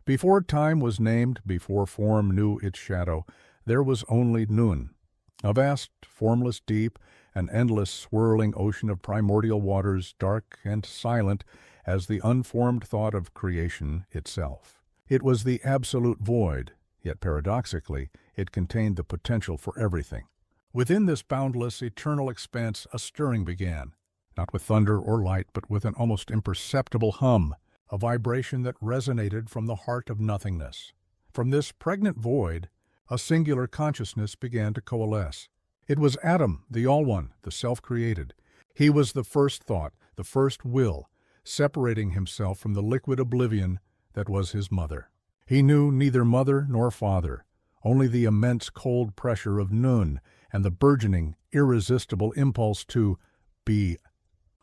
Before time was named, before form knew its shadow, there was only Nun, a vast, formless deep, an endless swirling ocean of primordial waters, dark and silent as the unformed thought of creation itself. It was the absolute void, yet paradoxically, it contained the potential for everything. Within this boundless, eternal expanse, a stirring began, not with thunder or light, but with an almost imperceptible hum, a vibration that resonated from the heart of nothingness. From this pregnant void, a singular consciousness began to coalesce. It was Atum, the All-One, the Self-Created. He was the first thought, the first will, separating himself from the liquid oblivion that was his mother. He knew neither mother nor father, only the immense cold pressure of Nun and the burgeoning, irresistible impulse to be.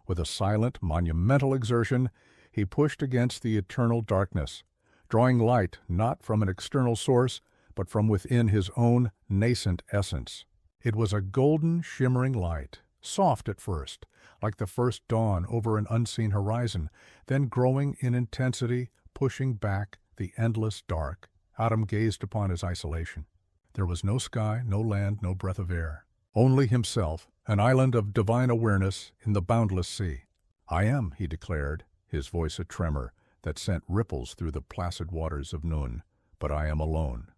With a silent, monumental exertion, he pushed against the eternal darkness, drawing light not from an external source, but from within his own nascent essence. It was a golden, shimmering light, soft at first, like the first dawn over an unseen horizon, then growing in intensity, pushing back the endless dark. Atum gazed upon his isolation. There was no sky, no land, no breath of air. Only himself, an island of divine awareness in the boundless sea. "I am," he declared, his voice a tremor that sent ripples through the placid waters of Nun, "but I am alone."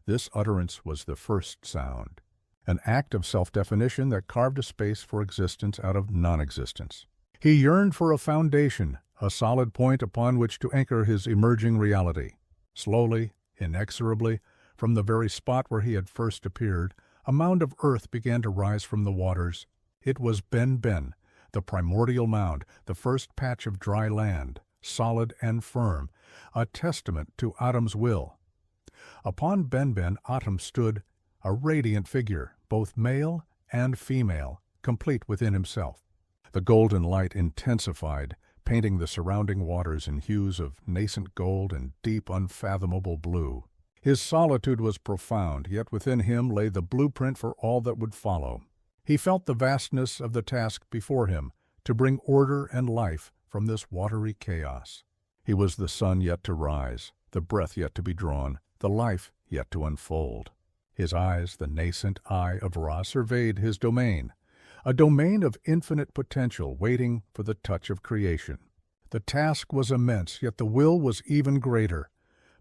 This utterance was the first sound, an act of self-definition that carved a space for existence out of non-existence. He yearned for a foundation, a solid point upon which to anchor his emerging reality. Slowly, inexorably, from the very spot where he had first appeared, a mound of earth began to rise from the waters. It was Benben, the Primordial Mound, the first patch of dry land, solid and firm, a testament to Atum's will. Upon Benben, Atum stood, a radiant figure, both male and female, complete within himself. The golden light intensified, painting the surrounding waters in hues of nascent gold and deep, unfathomable blue. His solitude was profound, yet within him lay the blueprint for all that would follow. He felt the vastness of the task before him, to bring order and life from this watery chaos. He was the sun yet to rise, the breath yet to be drawn, the life yet to unfold. His eyes, the nascent eye of Ra, surveyed his domain, a domain of infinite potential waiting for the touch of creation. The task was immense, yet the will was even greater.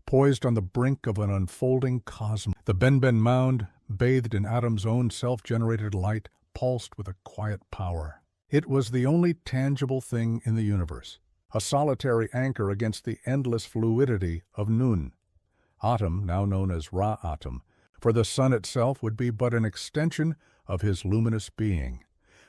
Poised on the brink of an unfolding cosmos, the Benben Mound, bathed in Atum's own self-generated light, pulsed with a quiet power. It was the only tangible thing in the universe, a solitary anchor against the endless fluidity of Nun. Atum, now known as Ra-Atum, for the sun itself would be but an extension of his luminous being,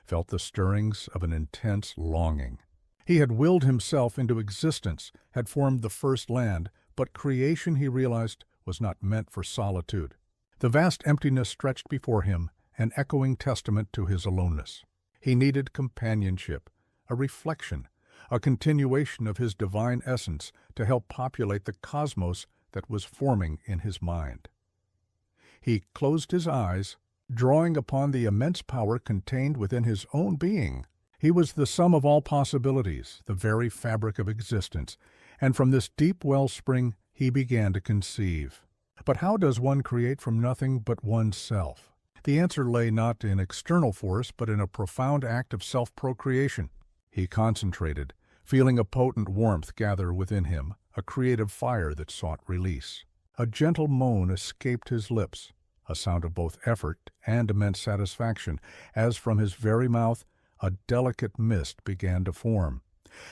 felt the stirrings of an intense longing. He had willed himself into existence, had formed the first land, but creation, he realized, was not meant for solitude. The vast emptiness stretched before him, an echoing testament to his aloneness. He needed companionship, a reflection, a continuation of his divine essence to help populate the cosmos that was forming in his mind. He closed his eyes, drawing upon the immense power contained within his own being. He was the sum of all possibilities, the very fabric of existence, and from this deep wellspring he began to conceive. But how does one create from nothing but oneself? The answer lay not in external force, but in a profound act of self-procreation. He concentrated, feeling a potent warmth gather within him, a creative fire that sought release. A gentle moan escaped his lips, a sound of both effort and immense satisfaction, as from his very mouth a delicate mist began to form.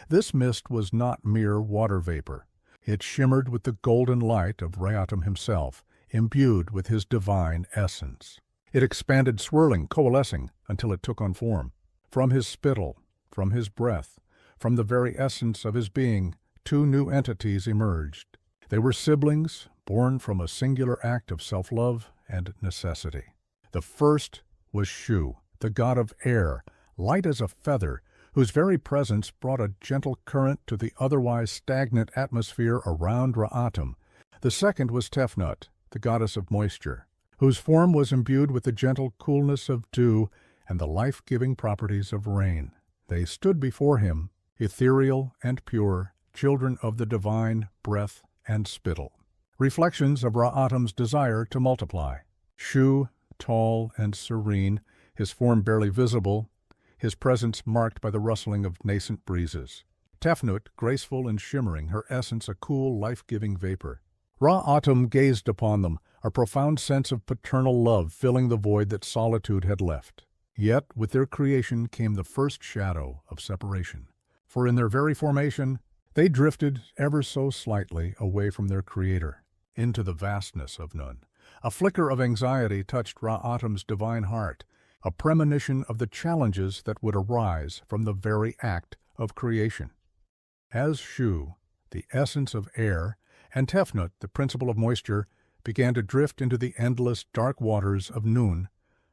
This mist was not mere water vapor. It shimmered with the golden light of Ra-Atum himself, imbued with his divine essence. It expanded, swirling, coalescing, until it took on form. From his spittle, from his breath, from the very essence of his being, two new entities emerged. They were siblings, born from a singular act of self-love and necessity. The first was Shu, the god of air, light as a feather, whose very presence brought a gentle current to the otherwise stagnant atmosphere around Ra-Atum. The second was Tefnut, the goddess of moisture, whose form was imbued with the gentle coolness of dew and the life-giving properties of rain. They stood before him, ethereal and pure, children of the divine breath and spittle. Reflections of Atum's desire to multiply. Shu, tall and serene, his form barely visible, his presence marked by the rustling of nascent breezes. Tefnut, graceful and shimmering, her essence a cool, life-giving vapor. Atum gazed upon them, a profound sense of paternal love filling the void that solitude had left. Yet, with their creation came the first shadow of separation. For in their very formation, they drifted ever so slightly away from their creator, into the vastness of Nun. A flicker of anxiety touched Atum's divine heart, a premonition of the challenges that would arise from the very act of creation. As Shu, the essence of air, and Tefnut, the principle of moisture, began to drift into the endless dark waters of Nun,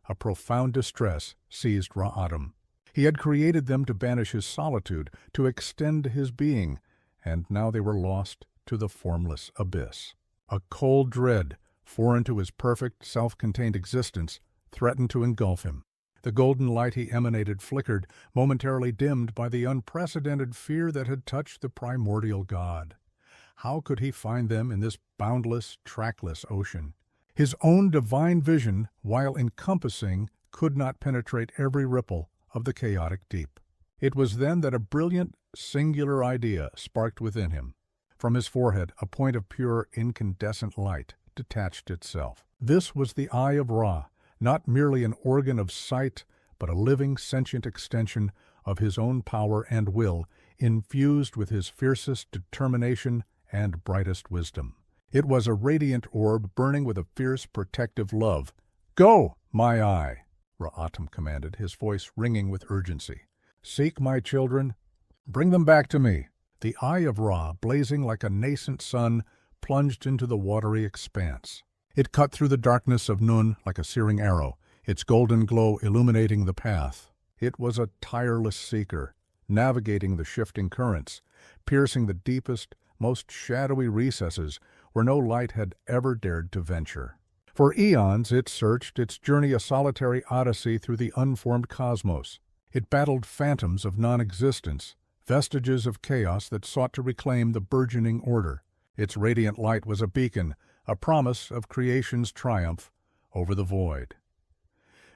a profound distress seized Atum. He had created them to banish his solitude, to extend his being, and now they were lost to the formless abyss. A cold dread, foreign to his perfect, self-contained existence, threatened to engulf him. The golden light he emanated flickered, momentarily dimmed by the unprecedented fear that had touched the primordial god. How could he find them in this boundless, trackless ocean? His own divine vision, while encompassing, could not penetrate every ripple of the chaotic deep. It was then that a brilliant, singular idea sparked within him. From his forehead, a point of pure, incandescent light detached itself. This was the Eye of Ra, not merely an organ of sight, but a living, sentient extension of his own power and will, infused with his fiercest determination and brightest wisdom. It was a radiant orb burning with a fierce, protective love. "Go, my eye!" Atum commanded, his voice ringing with urgency. "Seek my children. Bring them back to me." The Eye of Ra, blazing like a nascent sun, plunged into the watery expanse. It cut through the darkness of Nun like a searing arrow, its golden glow illuminating the path. It was a tireless seeker, navigating the shifting currents, piercing the deepest, most shadowy recesses where no light had ever dared to venture. For eons it searched, its journey a solitary odyssey through the unformed cosmos. It battled phantoms of non-existence, vestiges of chaos that sought to reclaim the burgeoning order. Its radiant light was a beacon, a promise of creation's triumph over the void.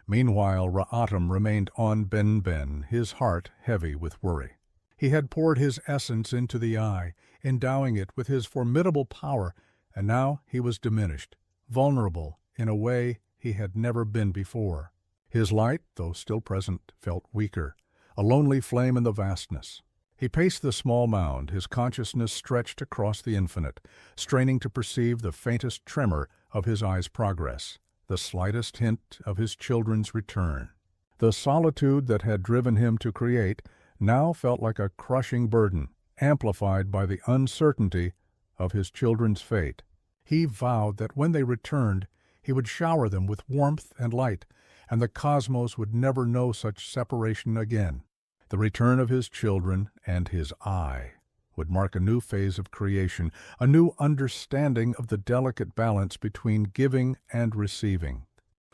Meanwhile, Atum remained on Benben, his heart heavy with worry. He had poured his essence into the eye, endowing it with his formidable power, and now he was diminished, vulnerable in a way he had never been before. His light, though still present, felt weaker, a lonely flame in the vastness. He paced the small mound, his consciousness stretched across the infinite, straining to perceive the faintest tremor of his eye's progress, the slightest hint of his children's return. The solitude that had driven him to create now felt like a crushing burden, amplified by the uncertainty of his children's fate. He vowed that when they returned, he would shower them with warmth and light, and the cosmos would never know such separation again. The return of his children and his eye would mark a new phase of creation, a new understanding of the delicate balance between giving and receiving.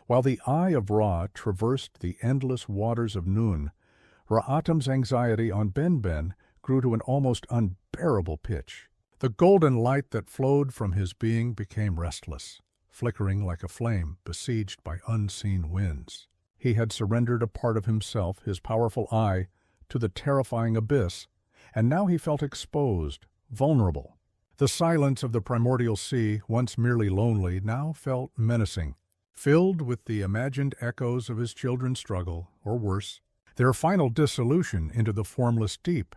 While the Eye of Ra traversed the endless waters of Nun, Atum's anxiety on Benben grew to an almost unbearable pitch. The golden light that flowed from his being became restless, flickering like a flame besieged by unseen winds. He had surrendered a part of himself, his powerful eye, to the terrifying abyss, and now he felt exposed, vulnerable. The silence of the primordial sea, once merely lonely, now felt menacing, filled with the imagined echoes of his children's struggle, or worse, their final dissolution into the formless deep.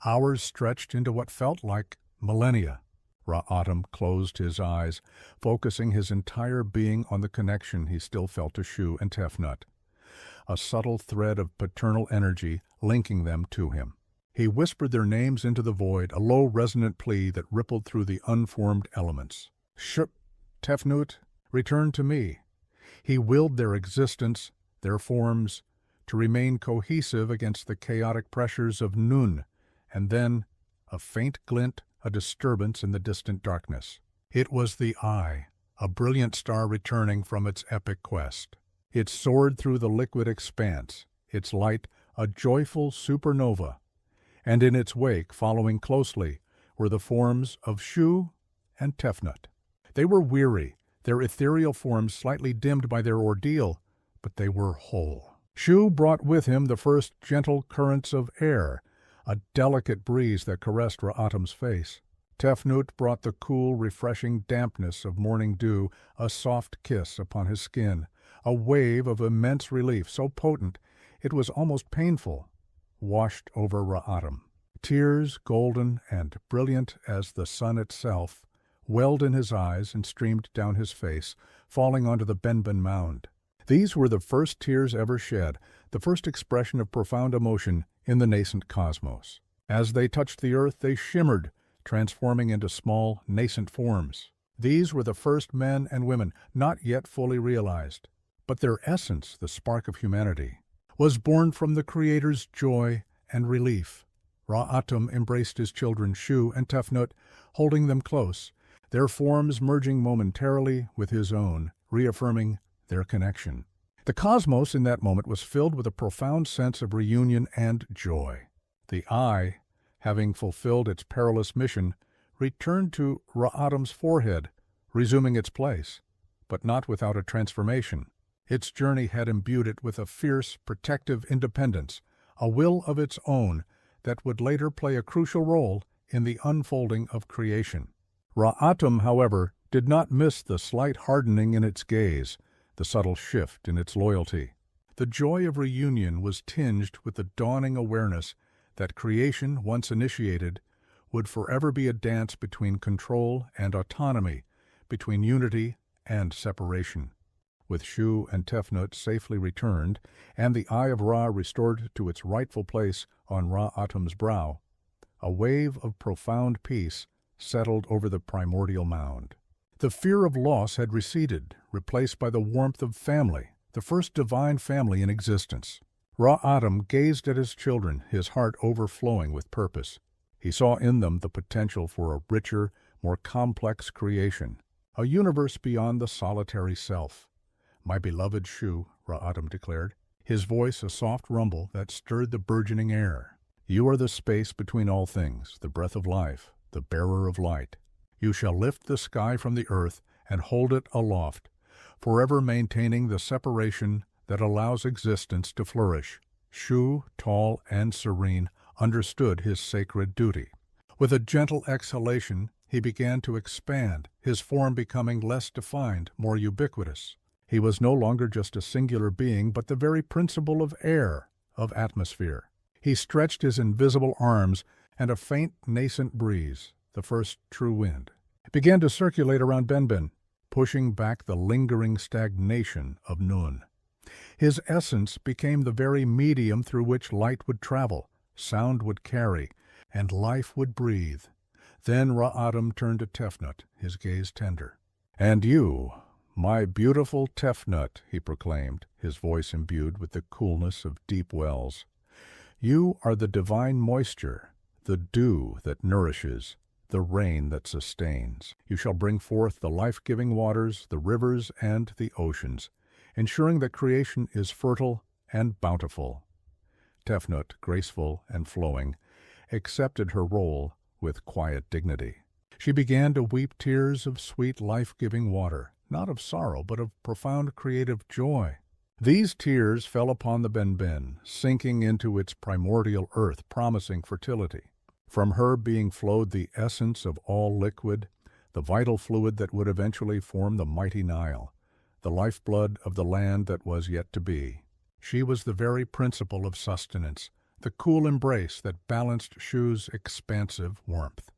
Hours stretched into what felt like millennia. Atum closed his eyes, focusing his entire being on the connection he still felt to Shu and Tefnut, a subtle thread of paternal energy linking them to him. He whispered their names into the void, a low resonant plea that rippled through the unformed elements. Shu, Tefnut, return to me. He willed their existence, their forms, to remain cohesive against the chaotic pressures of Nun, and then a faint glint, a disturbance in the distant darkness. It was the Eye, a brilliant star returning from its epic quest. It soared through the liquid expanse, its light a joyful supernova, and in its wake, following closely, were the forms of Shu and Tefnut. They were weary, their ethereal forms slightly dimmed by their ordeal, but they were whole. Shu brought with him the first gentle currents of air, a delicate breeze that caressed Atum's face. Tefnut brought the cool, refreshing dampness of morning dew, a soft kiss upon his skin, a wave of immense relief so potent it was almost painful, washed over Atum. Tears, golden and brilliant as the sun itself, welled in his eyes and streamed down his face, falling onto the Benben Mound. These were the first tears ever shed, the first expression of profound emotion in the nascent cosmos. As they touched the earth, they shimmered, transforming into small, nascent forms. These were the first men and women, not yet fully realized. But their essence, the spark of humanity, was born from the Creator's joy and relief. Atum embraced his children Shu and Tefnut, holding them close, their forms merging momentarily with his own, reaffirming their connection. The cosmos in that moment was filled with a profound sense of reunion and joy. The eye, having fulfilled its perilous mission, returned to Atum's forehead, resuming its place, but not without a transformation. Its journey had imbued it with a fierce, protective independence, a will of its own that would later play a crucial role in the unfolding of creation. Atum, however, did not miss the slight hardening in its gaze, the subtle shift in its loyalty. The joy of reunion was tinged with the dawning awareness that creation, once initiated, would forever be a dance between control and autonomy, between unity and separation. With Shu and Tefnut safely returned, and the Eye of Ra restored to its rightful place on Atum's brow, a wave of profound peace settled over the Primordial Mound. The fear of loss had receded, replaced by the warmth of family, the first divine family in existence. Atum gazed at his children, his heart overflowing with purpose. He saw in them the potential for a richer, more complex creation, a universe beyond the solitary self. "My beloved Shu," Atum declared, his voice a soft rumble that stirred the burgeoning air. "You are the space between all things, the breath of life, the bearer of light. You shall lift the sky from the earth and hold it aloft, forever maintaining the separation that allows existence to flourish." Shu, tall and serene, understood his sacred duty. With a gentle exhalation, he began to expand, his form becoming less defined, more ubiquitous. He was no longer just a singular being, but the very principle of air, of atmosphere. He stretched his invisible arms, and a faint, nascent breeze, the first true wind, began to circulate around Benben, pushing back the lingering stagnation of Nun. His essence became the very medium through which light would travel, sound would carry, and life would breathe. Then Atum turned to Tefnut, his gaze tender. "And you, my beautiful Tefnut," he proclaimed, his voice imbued with the coolness of deep wells. "You are the divine moisture, the dew that nourishes, the rain that sustains. You shall bring forth the life-giving waters, the rivers, and the oceans, ensuring that creation is fertile and bountiful." Tefnut, graceful and flowing, accepted her role with quiet dignity. She began to weep tears of sweet life-giving water, not of sorrow, but of profound creative joy. These tears fell upon the Benben, sinking into its primordial earth, promising fertility. From her being flowed the essence of all liquid, the vital fluid that would eventually form the mighty Nile, the lifeblood of the land that was yet to be. She was the very principle of sustenance, the cool embrace that balanced Shu's expansive warmth.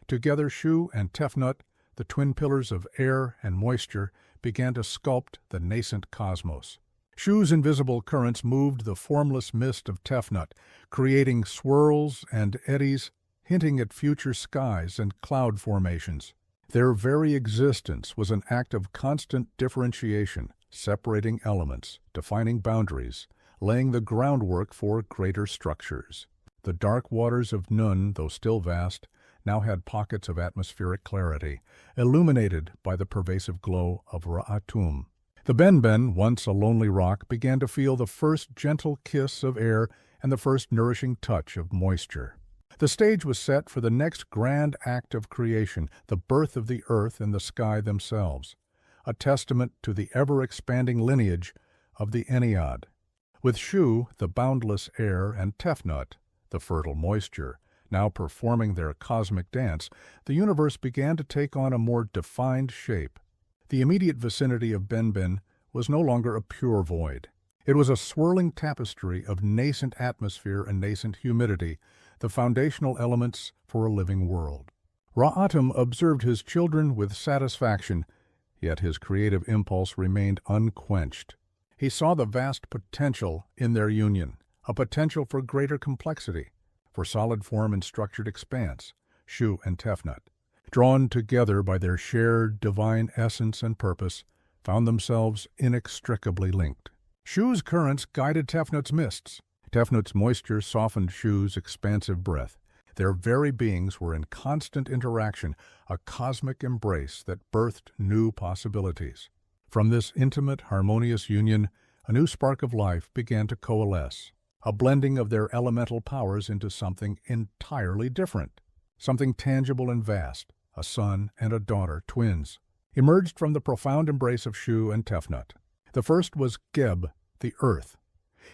Together Shu and Tefnut, the twin pillars of air and moisture, began to sculpt the nascent cosmos. Shu's invisible currents moved the formless mist of Tefnut, creating swirls and eddies, hinting at future skies and cloud formations. Their very existence was an act of constant differentiation, separating elements, defining boundaries, laying the groundwork for greater structures. The dark waters of Nun, though still vast, now had pockets of atmospheric clarity, illuminated by the pervasive glow of Atum. The Benben, once a lonely rock, began to feel the first gentle kiss of air and the first nourishing touch of moisture. The stage was set for the next grand act of creation, the birth of the earth and the sky themselves, a testament to the ever-expanding lineage of the Ennead. With Shu, the boundless air, and Tefnut, the fertile moisture, now performing their cosmic dance, the universe began to take on a more defined shape. The immediate vicinity of Benben was no longer a pure void. It was a swirling tapestry of nascent atmosphere and nascent humidity, the foundational elements for a living world. Atum observed his children with satisfaction, yet his creative impulse remained unquenched. He saw the vast potential in their union, a potential for greater complexity, for solid form and structured expanse, Shu and Tefnut, drawn together by their shared divine essence and purpose, found themselves inextricably linked. Shu's currents guided Tefnut's mists. Tefnut's moisture softened Shu's expansive breath. Their very beings were in constant interaction, a cosmic embrace that birthed new possibilities. From this intimate, harmonious union, a new spark of life began to coalesce, a blending of their elemental powers into something entirely different. Something tangible and vast, a son and a daughter, twins, emerged from the profound embrace of Shu and Tefnut. The first was Djed, the earth.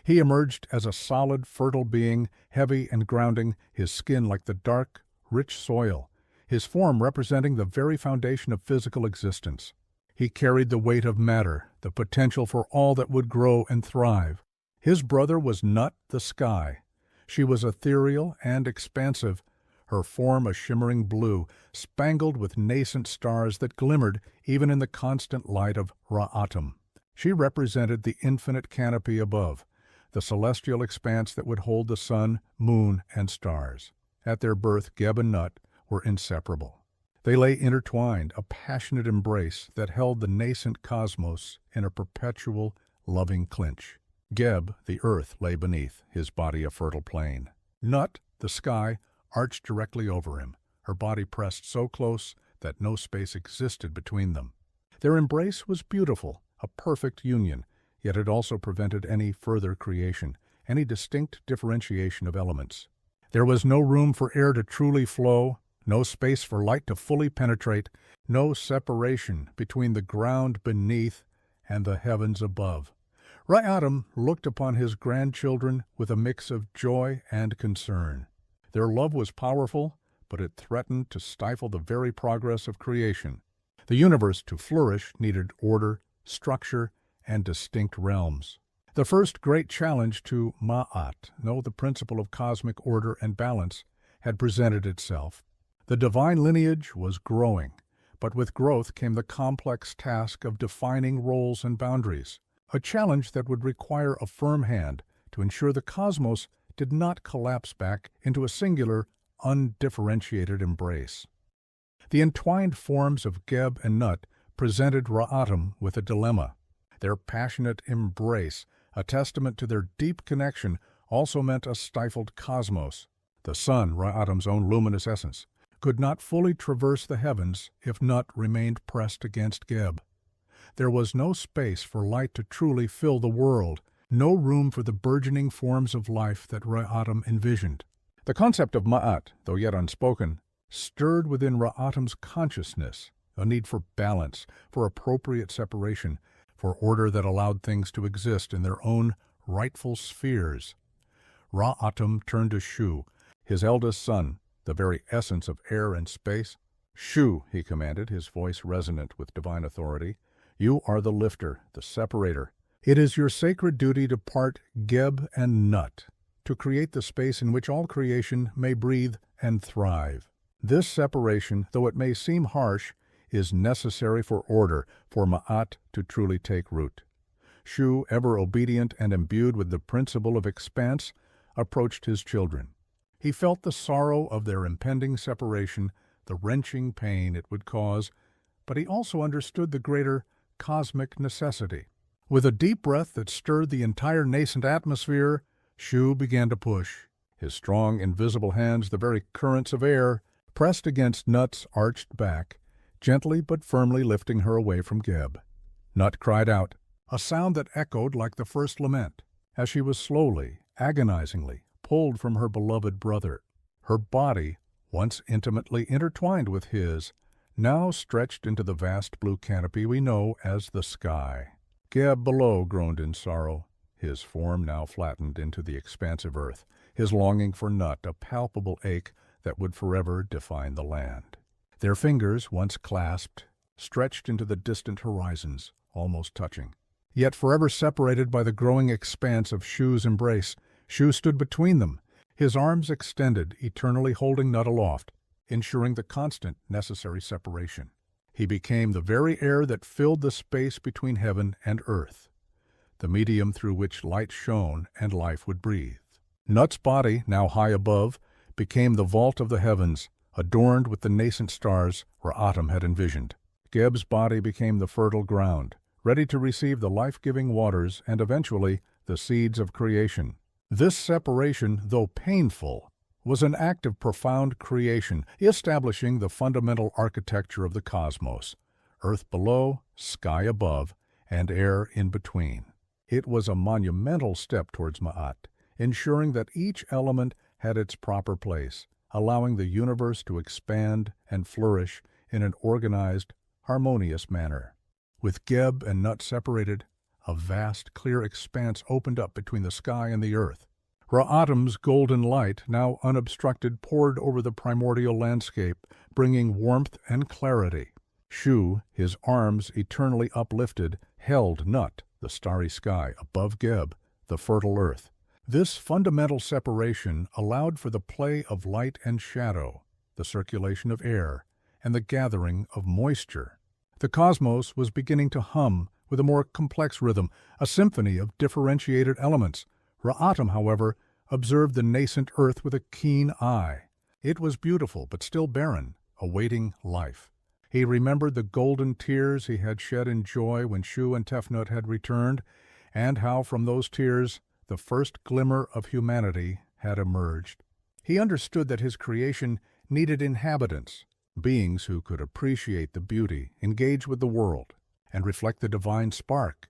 He emerged as a solid, fertile being, heavy and grounding, his skin like the dark, rich soil, his form representing the very foundation of physical existence. He carried the weight of matter, the potential for all that would grow and thrive. His brother was Nut, the sky. She was ethereal and expansive, her form a shimmering blue, spangled with nascent stars that glimmered even in the constant light of Atum. She represented the infinite canopy above, the celestial expanse that would hold the sun, moon, and stars. At their birth, Djed and Nut were inseparable. They lay intertwined, a passionate embrace that held the nascent cosmos in a perpetual, loving clinch. Djed, the earth, lay beneath, his body a fertile plain. Nut, the sky, arched directly over him, her body pressed so close that no space existed between them. Their embrace was beautiful, a perfect union, yet it also prevented any further creation, any distinct differentiation of elements. There was no room for air to truly flow, no space for light to fully penetrate, no separation between the ground beneath and the heavens above. Atum looked upon his grandchildren with a mix of joy and concern. Their love was powerful, but it threatened to stifle the very progress of creation. The universe, to flourish, needed order, structure, and distinct realms. The first great challenge to Ma'at, the principle of cosmic order and balance, had presented itself. The divine lineage was growing, but with growth came the complex task of defining roles and boundaries, a challenge that would require a firm hand to ensure the cosmos did not collapse back into a singular, undifferentiated embrace. The entwined forms of Djed and Nut presented Atum with a dilemma. Their passionate embrace, a testament to their deep connection, also meant a stifled cosmos. The sun, Atum's own luminous essence, could not fully traverse the heavens if Nut remained pressed against Djed. There was no space for light to truly fill the world, no room for the burgeoning forms of life that Atum envisioned. The concept of Ma'at, though yet unspoken, stirred within Atum's consciousness a need for balance, for appropriate separation, for order that allowed things to exist in their own rightful spheres. Atum turned to Shu, his eldest son, the very essence of air and space. "Shu," he commanded, his voice resonant with divine authority, "you are the lifter, the separator. It is your sacred duty to part Djed and Nut, to create the space in which all creation may breathe and thrive. This separation, though it may seem harsh, is necessary for order, for Ma'at to truly take root." Shu, ever obedient and imbued with the principle of expanse, approached his children. He felt the sorrow of their impending separation, the wrenching pain it would cause, but he also understood the greater cosmic necessity. With a deep breath that stirred the entire nascent atmosphere, Shu began to push. His strong, invisible hands, the very currents of air, pressed against Nut's arched back, gently but firmly lifting her away from Djed. Nut cried out, a sound that echoed like the first lament, as she was slowly, agonizingly pulled from her beloved brother. Her body, once intimately intertwined with his, now stretched into the vast blue canopy we know as the sky. Djed below groaned in sorrow, his form now flattened into the expansive earth, his longing for Nut a palpable ache that would forever define the land. Their fingers, once clasped, stretched into the distant horizons, almost touching. Yet forever separated by the growing expanse of Shu's embrace, Shu stood between them, his arms extended, eternally holding Nut aloft, ensuring the constant, necessary separation. He became the very air that filled the space between heaven and earth, the medium through which light shone and life would breathe. Nut's body, now high above, became the vault of the heavens, adorned with the nascent stars where Atum had envisioned. Djed's body became the fertile ground, ready to receive the life-giving waters and eventually the seeds of creation. This separation, though painful, was an act of profound creation, establishing the fundamental architecture of the cosmos, earth below, sky above, and air in between. It was a monumental step towards Ma'at, ensuring that each element had its proper place, allowing the universe to expand and flourish in an organized, harmonious manner. With Djed and Nut separated, a vast, clear expanse opened up between the sky and the earth. Atum's golden light, now unobstructed, poured over the primordial landscape, bringing warmth and clarity. Shu, his arms eternally uplifted, held Nut, the starry sky, above Djed, the fertile earth. This fundamental separation allowed for the play of light and shadow, the circulation of air, and the gathering of moisture. The cosmos was beginning to hum with a more complex rhythm, a symphony of differentiated elements. Atum, however, observed the nascent earth with a keen eye. It was beautiful, but still barren, awaiting life. He remembered the golden tears he had shed in joy when Shu and Tefnut had returned, and how from those tears the first glimmer of humanity had emerged. He understood that his creation needed inhabitants, beings who could appreciate the beauty, engage with the world, and reflect the divine spark.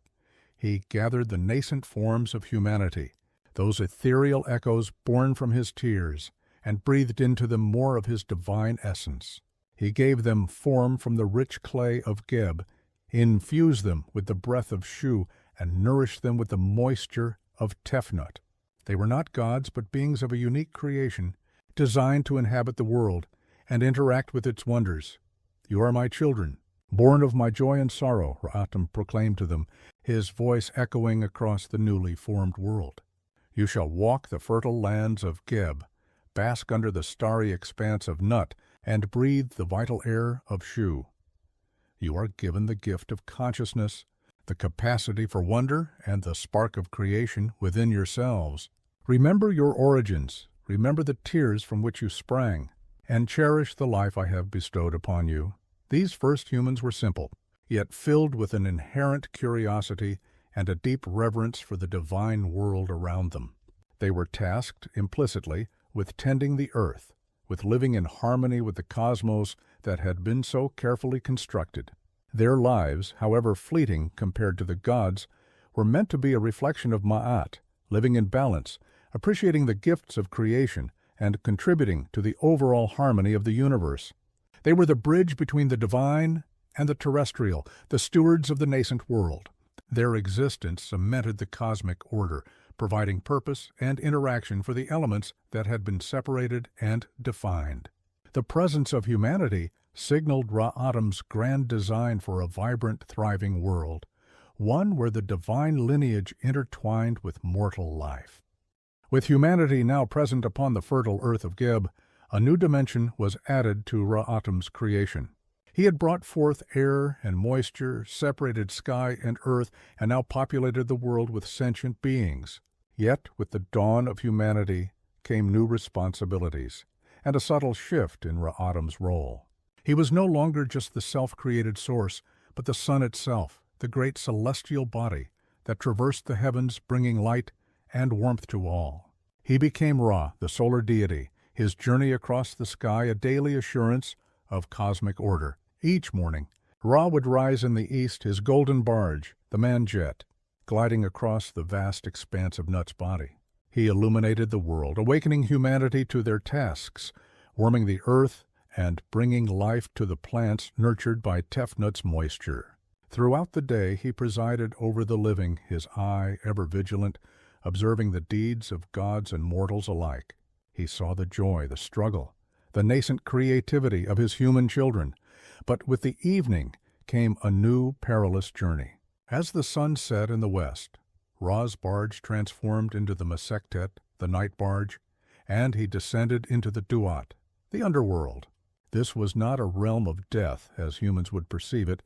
He gathered the nascent forms of humanity, those ethereal echoes born from his tears, and breathed into them more of his divine essence. He gave them form from the rich clay of Djed, infused them with the breath of Shu, and nourished them with the moisture of Tefnut. They were not gods, but beings of a unique creation, designed to inhabit the world and interact with its wonders. "You are my children, born of my joy and sorrow," Atum proclaimed to them, his voice echoing across the newly formed world. "You shall walk the fertile lands of Djed, bask under the starry expanse of Nut, and breathe the vital air of Shu. You are given the gift of consciousness, the capacity for wonder, and the spark of creation within yourselves. Remember your origins, remember the tears from which you sprang, and cherish the life I have bestowed upon you." These first humans were simple, yet filled with an inherent curiosity and a deep reverence for the divine world around them. They were tasked, implicitly, with tending the earth, with living in harmony with the cosmos that had been so carefully constructed. Their lives, however fleeting compared to the gods, were meant to be a reflection of Ma'at, living in balance, appreciating the gifts of creation, and contributing to the overall harmony of the universe. They were the bridge between the divine and the terrestrial, the stewards of the nascent world. Their existence cemented the cosmic order, providing purpose and interaction for the elements that had been separated and defined. The presence of humanity signaled Atum's grand design for a vibrant, thriving world, one where the divine lineage intertwined with mortal life. With humanity now present upon the fertile earth of Djed, a new dimension was added to Atum's creation. He had brought forth air and moisture, separated sky and earth, and now populated the world with sentient beings. Yet, with the dawn of humanity came new responsibilities, and a subtle shift in Atum's role. He was no longer just the self-created source, but the sun itself, the great celestial body that traversed the heavens bringing light and warmth to all. He became Ra, the solar deity, his journey across the sky a daily assurance of cosmic order. Each morning, Ra would rise in the east, his golden barge, the man Djed, gliding across the vast expanse of Nut's body. He illuminated the world, awakening humanity to their tasks, warming the earth and bringing life to the plants nurtured by Tefnut's moisture. Throughout the day he presided over the living, his eye ever vigilant, observing the deeds of gods and mortals alike. He saw the joy, the struggle, the nascent creativity of his human children. But with the evening came a new perilous journey. As the sun set in the west, Ra's barge transformed into the Masektet, the night barge, and he descended into the Duat, the underworld. This was not a realm of death, as humans would perceive it,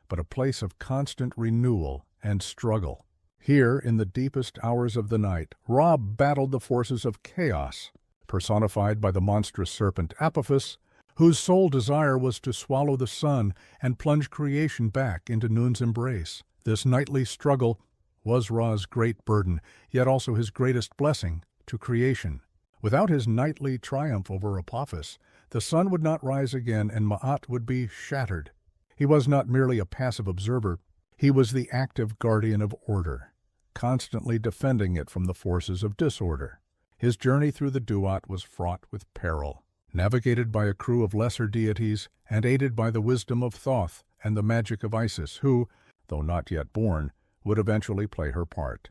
but a place of constant renewal and struggle. Here, in the deepest hours of the night, Ra battled the forces of chaos, personified by the monstrous serpent Apophis, whose sole desire was to swallow the sun and plunge creation back into Nun's embrace. This nightly struggle was Ra's great burden, yet also his greatest blessing to creation. Without his nightly triumph over Apophis, the sun would not rise again and Ma'at would be shattered. He was not merely a passive observer, he was the active guardian of order, constantly defending it from the forces of disorder. His journey through the Duat was fraught with peril, navigated by a crew of lesser deities and aided by the wisdom of Thoth and the magic of Isis, who, though not yet born, would eventually play her part.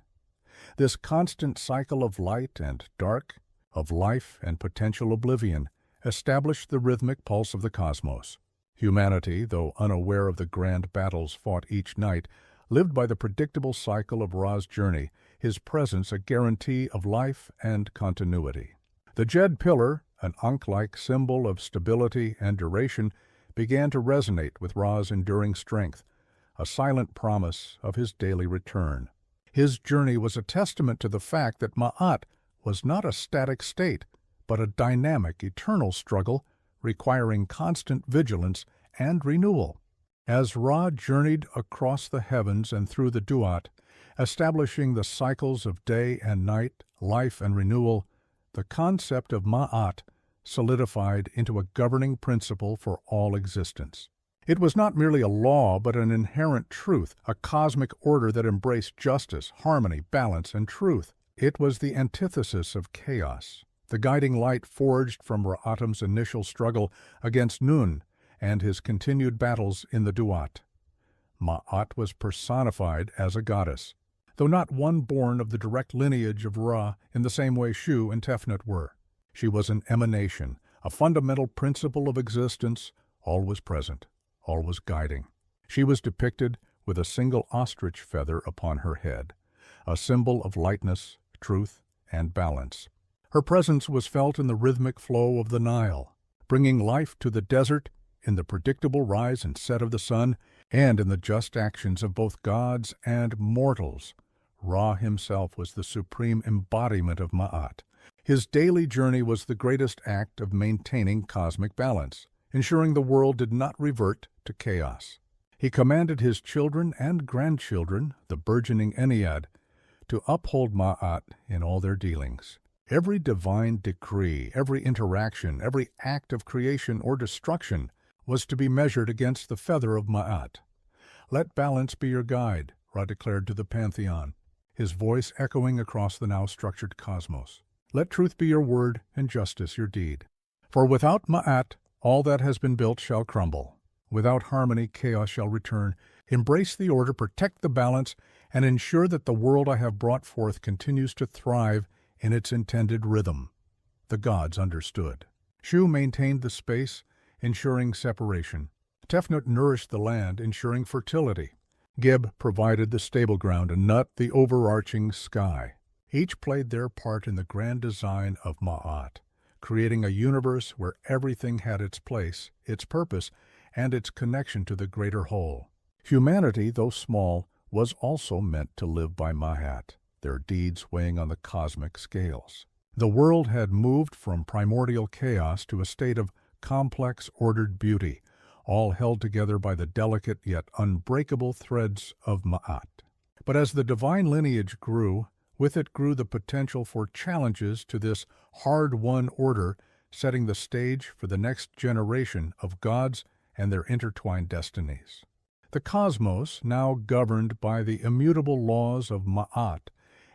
This constant cycle of light and dark, of life and potential oblivion, established the rhythmic pulse of the cosmos. Humanity, though unaware of the grand battles fought each night, lived by the predictable cycle of Ra's journey, his presence a guarantee of life and continuity. The Djed pillar, an Ankh-like symbol of stability and duration, began to resonate with Ra's enduring strength, a silent promise of his daily return. His journey was a testament to the fact that Ma'at was not a static state, but a dynamic, eternal struggle requiring constant vigilance and renewal. As Ra journeyed across the heavens and through the Duat, establishing the cycles of day and night, life and renewal, the concept of Ma'at solidified into a governing principle for all existence. It was not merely a law, but an inherent truth, a cosmic order that embraced justice, harmony, balance, and truth. It was the antithesis of chaos, the guiding light forged from Atum's initial struggle against Nun and his continued battles in the Duat. Ma'at was personified as a goddess, though not one born of the direct lineage of Ra in the same way Shu and Tefnut were. She was an emanation, a fundamental principle of existence, always present, always guiding. She was depicted with a single ostrich feather upon her head, a symbol of lightness, truth, and balance. Her presence was felt in the rhythmic flow of the Nile, bringing life to the desert in the predictable rise and set of the sun, and in the just actions of both gods and mortals. Ra himself was the supreme embodiment of Ma'at. His daily journey was the greatest act of maintaining cosmic balance, ensuring the world did not revert to chaos. He commanded his children and grandchildren, the burgeoning Ennead, to uphold Ma'at in all their dealings. Every divine decree, every interaction, every act of creation or destruction was to be measured against the feather of Ma'at. "Let balance be your guide," Ra declared to the pantheon, his voice echoing across the now structured cosmos. "Let truth be your word and justice your deed. For without Ma'at, all that has been built shall crumble. Without harmony, chaos shall return. Embrace the order, protect the balance, and ensure that the world I have brought forth continues to thrive in its intended rhythm." The gods understood. Shu maintained the space, ensuring separation. Tefnut nourished the land, ensuring fertility. Gib provided the stable ground, and Nut the overarching sky. Each played their part in the grand design of Ma'at, creating a universe where everything had its place, its purpose, and its connection to the greater whole. Humanity, though small, was also meant to live by Ma'at, their deeds weighing on the cosmic scales. The world had moved from primordial chaos to a state of complex, ordered beauty, all held together by the delicate yet unbreakable threads of Ma'at. But as the divine lineage grew, with it grew the potential for challenges to this hard-won order, setting the stage for the next generation of gods and their intertwined destinies. The cosmos, now governed by the immutable laws of Ma'at,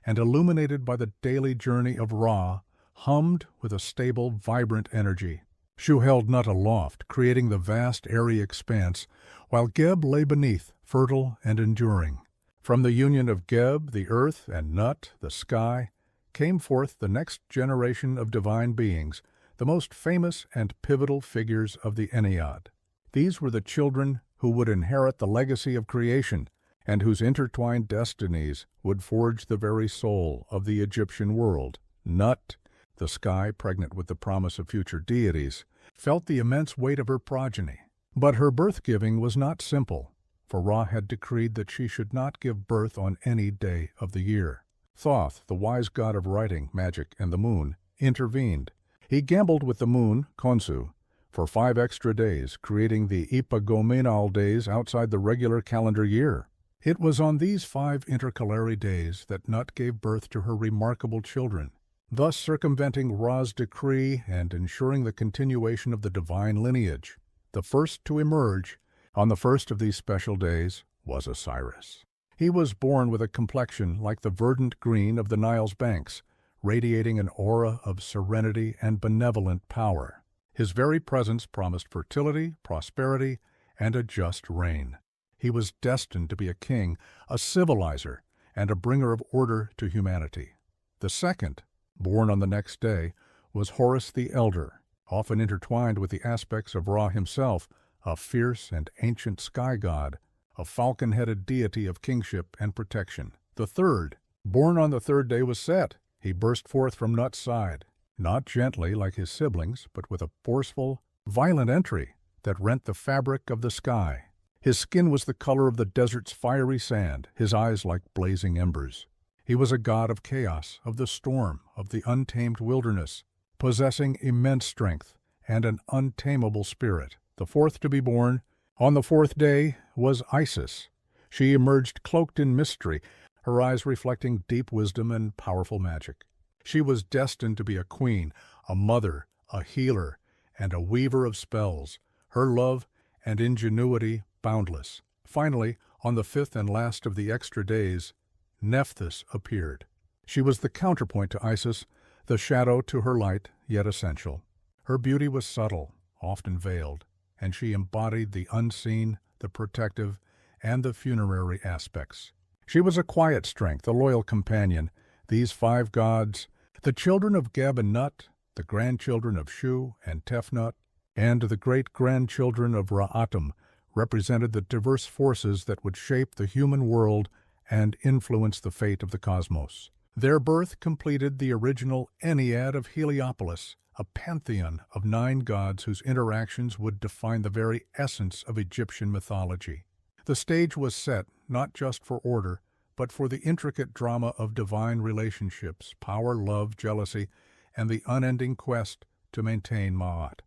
and illuminated by the daily journey of Ra, hummed with a stable, vibrant energy. Shu held Nut aloft, creating the vast, airy expanse, while Geb lay beneath, fertile and enduring. From the union of Geb, the earth, and Nut, the sky, came forth the next generation of divine beings, the most famous and pivotal figures of the Ennead. These were the children who would inherit the legacy of creation, and whose intertwined destinies would forge the very soul of the Egyptian world. Nut, the sky pregnant with the promise of future deities, felt the immense weight of her progeny. But her birth-giving was not simple, for Ra had decreed that she should not give birth on any day of the year. Thoth, the wise god of writing, magic, and the moon, intervened. He gambled with the moon, Khonsu, for 5 extra days, creating the Ipagomenal days outside the regular calendar year. It was on these 5 intercalary days that Nut gave birth to her remarkable children, thus circumventing Ra's decree and ensuring the continuation of the divine lineage. The first to emerge on the first of these special days was Osiris. He was born with a complexion like the verdant green of the Nile's banks, radiating an aura of serenity and benevolent power. His very presence promised fertility, prosperity, and a just reign. He was destined to be a king, a civilizer, and a bringer of order to humanity. The second, born on the next day, was Horus the Elder, often intertwined with the aspects of Ra himself, a fierce and ancient sky god, a falcon-headed deity of kingship and protection. The third, born on the third day, was Set. He burst forth from Nut's side, not gently like his siblings, but with a forceful, violent entry that rent the fabric of the sky. His skin was the color of the desert's fiery sand, his eyes like blazing embers. He was a god of chaos, of the storm, of the untamed wilderness, possessing immense strength and an untamable spirit. The fourth to be born on the fourth day was Isis. She emerged cloaked in mystery, her eyes reflecting deep wisdom and powerful magic. She was destined to be a queen, a mother, a healer, and a weaver of spells, her love and ingenuity boundless. Finally, on the 5th and last of the extra days, Nephthys appeared. She was the counterpoint to Isis, the shadow to her light, yet essential. Her beauty was subtle, often veiled, and she embodied the unseen, the protective, and the funerary aspects. She was a quiet strength, a loyal companion. These 5 gods, the children of Geb and Nut, the grandchildren of Shu and Tefnut, and the great-grandchildren of Atum, represented the diverse forces that would shape the human world and influence the fate of the cosmos. Their birth completed the original Ennead of Heliopolis, a pantheon of 9 gods whose interactions would define the very essence of Egyptian mythology. The stage was set not just for order, but for the intricate drama of divine relationships, power, love, jealousy, and the unending quest to maintain Ma'at.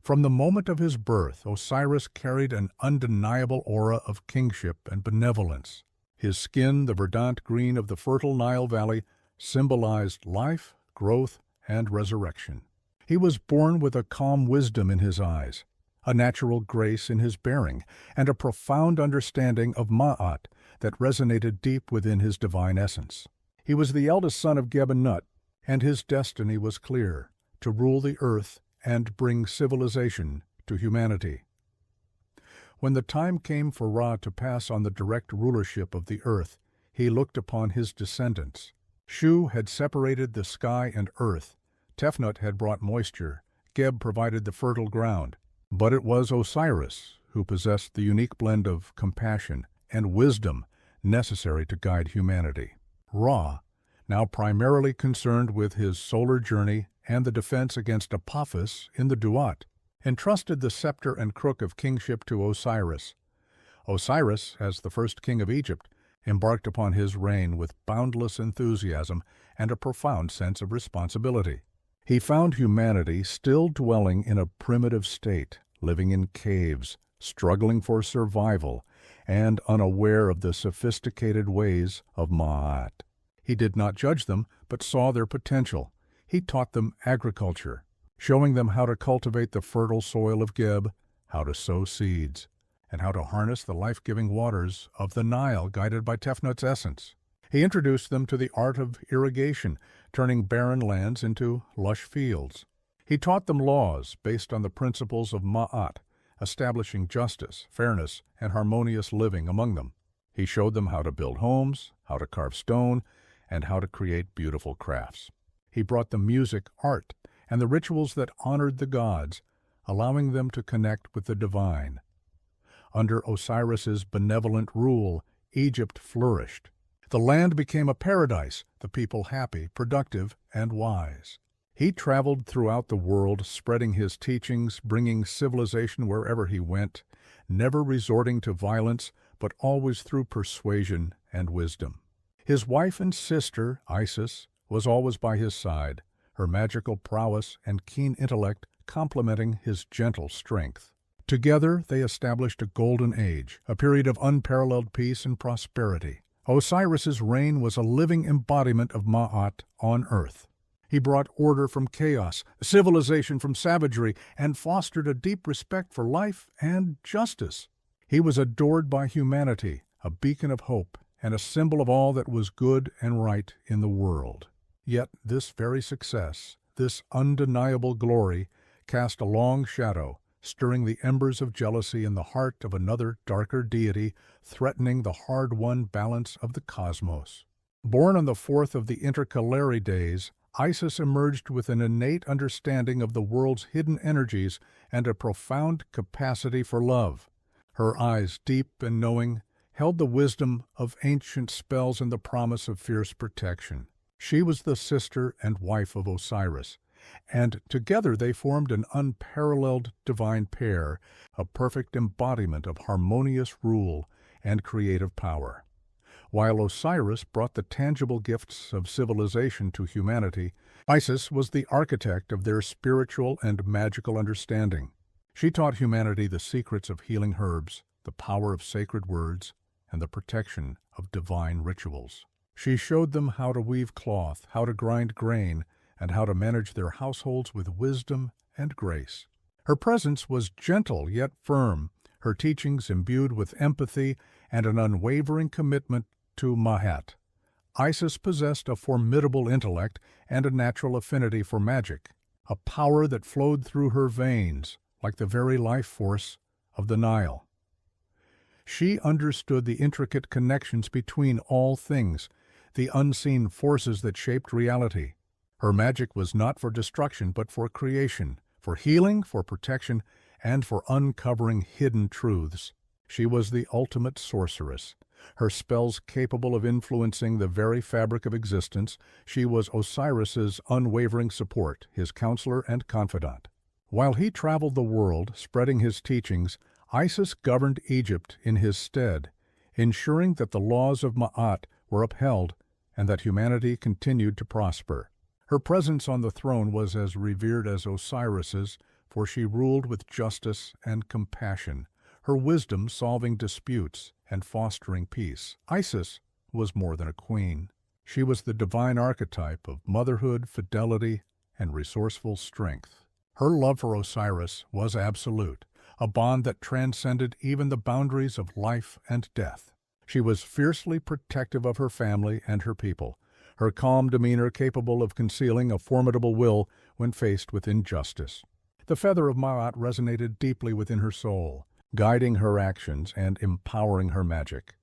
From the moment of his birth, Osiris carried an undeniable aura of kingship and benevolence. His skin, the verdant green of the fertile Nile Valley, symbolized life, growth, and resurrection. He was born with a calm wisdom in his eyes, a natural grace in his bearing, and a profound understanding of Ma'at that resonated deep within his divine essence. He was the eldest son of Geb and Nut, and his destiny was clear, to rule the earth and bring civilization to humanity. When the time came for Ra to pass on the direct rulership of the earth, he looked upon his descendants. Shu had separated the sky and earth, Tefnut had brought moisture, Geb provided the fertile ground. But it was Osiris who possessed the unique blend of compassion and wisdom necessary to guide humanity. Ra, now primarily concerned with his solar journey and the defense against Apophis in the Duat, entrusted the scepter and crook of kingship to Osiris. Osiris, as the first king of Egypt, embarked upon his reign with boundless enthusiasm and a profound sense of responsibility. He found humanity still dwelling in a primitive state, living in caves, struggling for survival, and unaware of the sophisticated ways of Ma'at. He did not judge them, but saw their potential. He taught them agriculture, showing them how to cultivate the fertile soil of Geb, how to sow seeds, and how to harness the life-giving waters of the Nile guided by Tefnut's essence. He introduced them to the art of irrigation, turning barren lands into lush fields. He taught them laws based on the principles of Ma'at, establishing justice, fairness, and harmonious living among them. He showed them how to build homes, how to carve stone, and how to create beautiful crafts. He brought them music, art, and the rituals that honored the gods, allowing them to connect with the divine. Under Osiris's benevolent rule, Egypt flourished. The land became a paradise, the people happy, productive, and wise. He traveled throughout the world, spreading his teachings, bringing civilization wherever he went, never resorting to violence, but always through persuasion and wisdom. His wife and sister, Isis, was always by his side, her magical prowess and keen intellect complementing his gentle strength. Together they established a golden age, a period of unparalleled peace and prosperity. Osiris's reign was a living embodiment of Ma'at on earth. He brought order from chaos, civilization from savagery, and fostered a deep respect for life and justice. He was adored by humanity, a beacon of hope, and a symbol of all that was good and right in the world. Yet this very success, this undeniable glory, cast a long shadow, stirring the embers of jealousy in the heart of another darker deity, threatening the hard-won balance of the cosmos. Born on the fourth of the intercalary days, Isis emerged with an innate understanding of the world's hidden energies and a profound capacity for love. Her eyes, deep and knowing, held the wisdom of ancient spells and the promise of fierce protection. She was the sister and wife of Osiris, and together they formed an unparalleled divine pair, a perfect embodiment of harmonious rule and creative power. While Osiris brought the tangible gifts of civilization to humanity, Isis was the architect of their spiritual and magical understanding. She taught humanity the secrets of healing herbs, the power of sacred words, and the protection of divine rituals. She showed them how to weave cloth, how to grind grain, and how to manage their households with wisdom and grace. Her presence was gentle yet firm, her teachings imbued with empathy and an unwavering commitment to Ma'at. Isis possessed a formidable intellect and a natural affinity for magic, a power that flowed through her veins like the very life force of the Nile. She understood the intricate connections between all things, the unseen forces that shaped reality. Her magic was not for destruction but for creation, for healing, for protection, and for uncovering hidden truths. She was the ultimate sorceress. Her spells capable of influencing the very fabric of existence, she was Osiris's unwavering support, his counselor and confidant. While he traveled the world, spreading his teachings, Isis governed Egypt in his stead, ensuring that the laws of Ma'at were upheld and that humanity continued to prosper. Her presence on the throne was as revered as Osiris's, for she ruled with justice and compassion, her wisdom solving disputes and fostering peace. Isis was more than a queen. She was the divine archetype of motherhood, fidelity, and resourceful strength. Her love for Osiris was absolute, a bond that transcended even the boundaries of life and death. She was fiercely protective of her family and her people, her calm demeanor capable of concealing a formidable will when faced with injustice. The feather of Ma'at resonated deeply within her soul, guiding her actions and empowering her magic.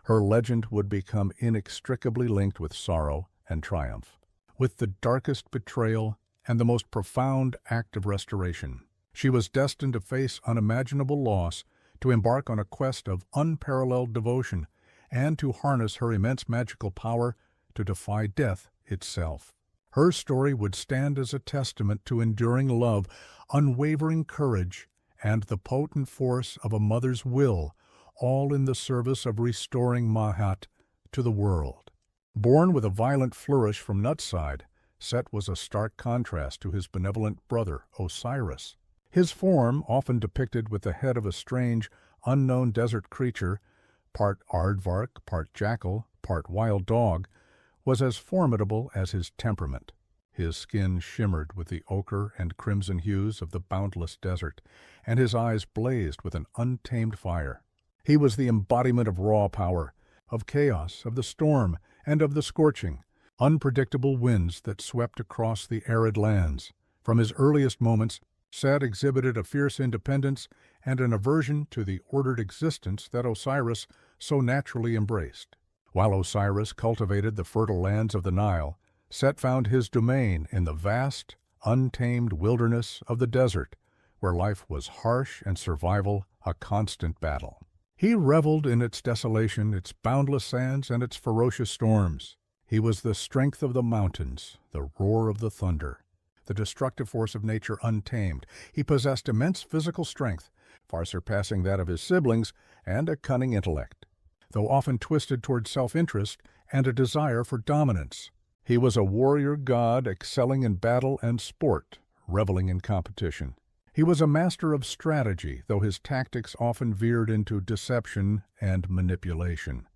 Her legend would become inextricably linked with sorrow and triumph, with the darkest betrayal and the most profound act of restoration. She was destined to face unimaginable loss, to embark on a quest of unparalleled devotion, and to harness her immense magical power to defy death itself. Her story would stand as a testament to enduring love, unwavering courage, and the potent force of a mother's will, all in the service of restoring Ma'at to the world. Born with a violent flourish from Nut's side, Set was a stark contrast to his benevolent brother, Osiris. His form, often depicted with the head of a strange, unknown desert creature, part aardvark, part jackal, part wild dog, was as formidable as his temperament. His skin shimmered with the ochre and crimson hues of the boundless desert, and his eyes blazed with an untamed fire. He was the embodiment of raw power, of chaos, of the storm, and of the scorching, unpredictable winds that swept across the arid lands. From his earliest moments, Set exhibited a fierce independence and an aversion to the ordered existence that Osiris so naturally embraced. While Osiris cultivated the fertile lands of the Nile, Set found his domain in the vast, untamed wilderness of the desert, where life was harsh and survival a constant battle. He reveled in its desolation, its boundless sands, and its ferocious storms. He was the strength of the mountains, the roar of the thunder, the destructive force of nature untamed. He possessed immense physical strength, far surpassing that of his siblings, and a cunning intellect, though often twisted toward self-interest and a desire for dominance. He was a warrior god excelling in battle and sport, reveling in competition. He was a master of strategy, though his tactics often veered into deception and manipulation.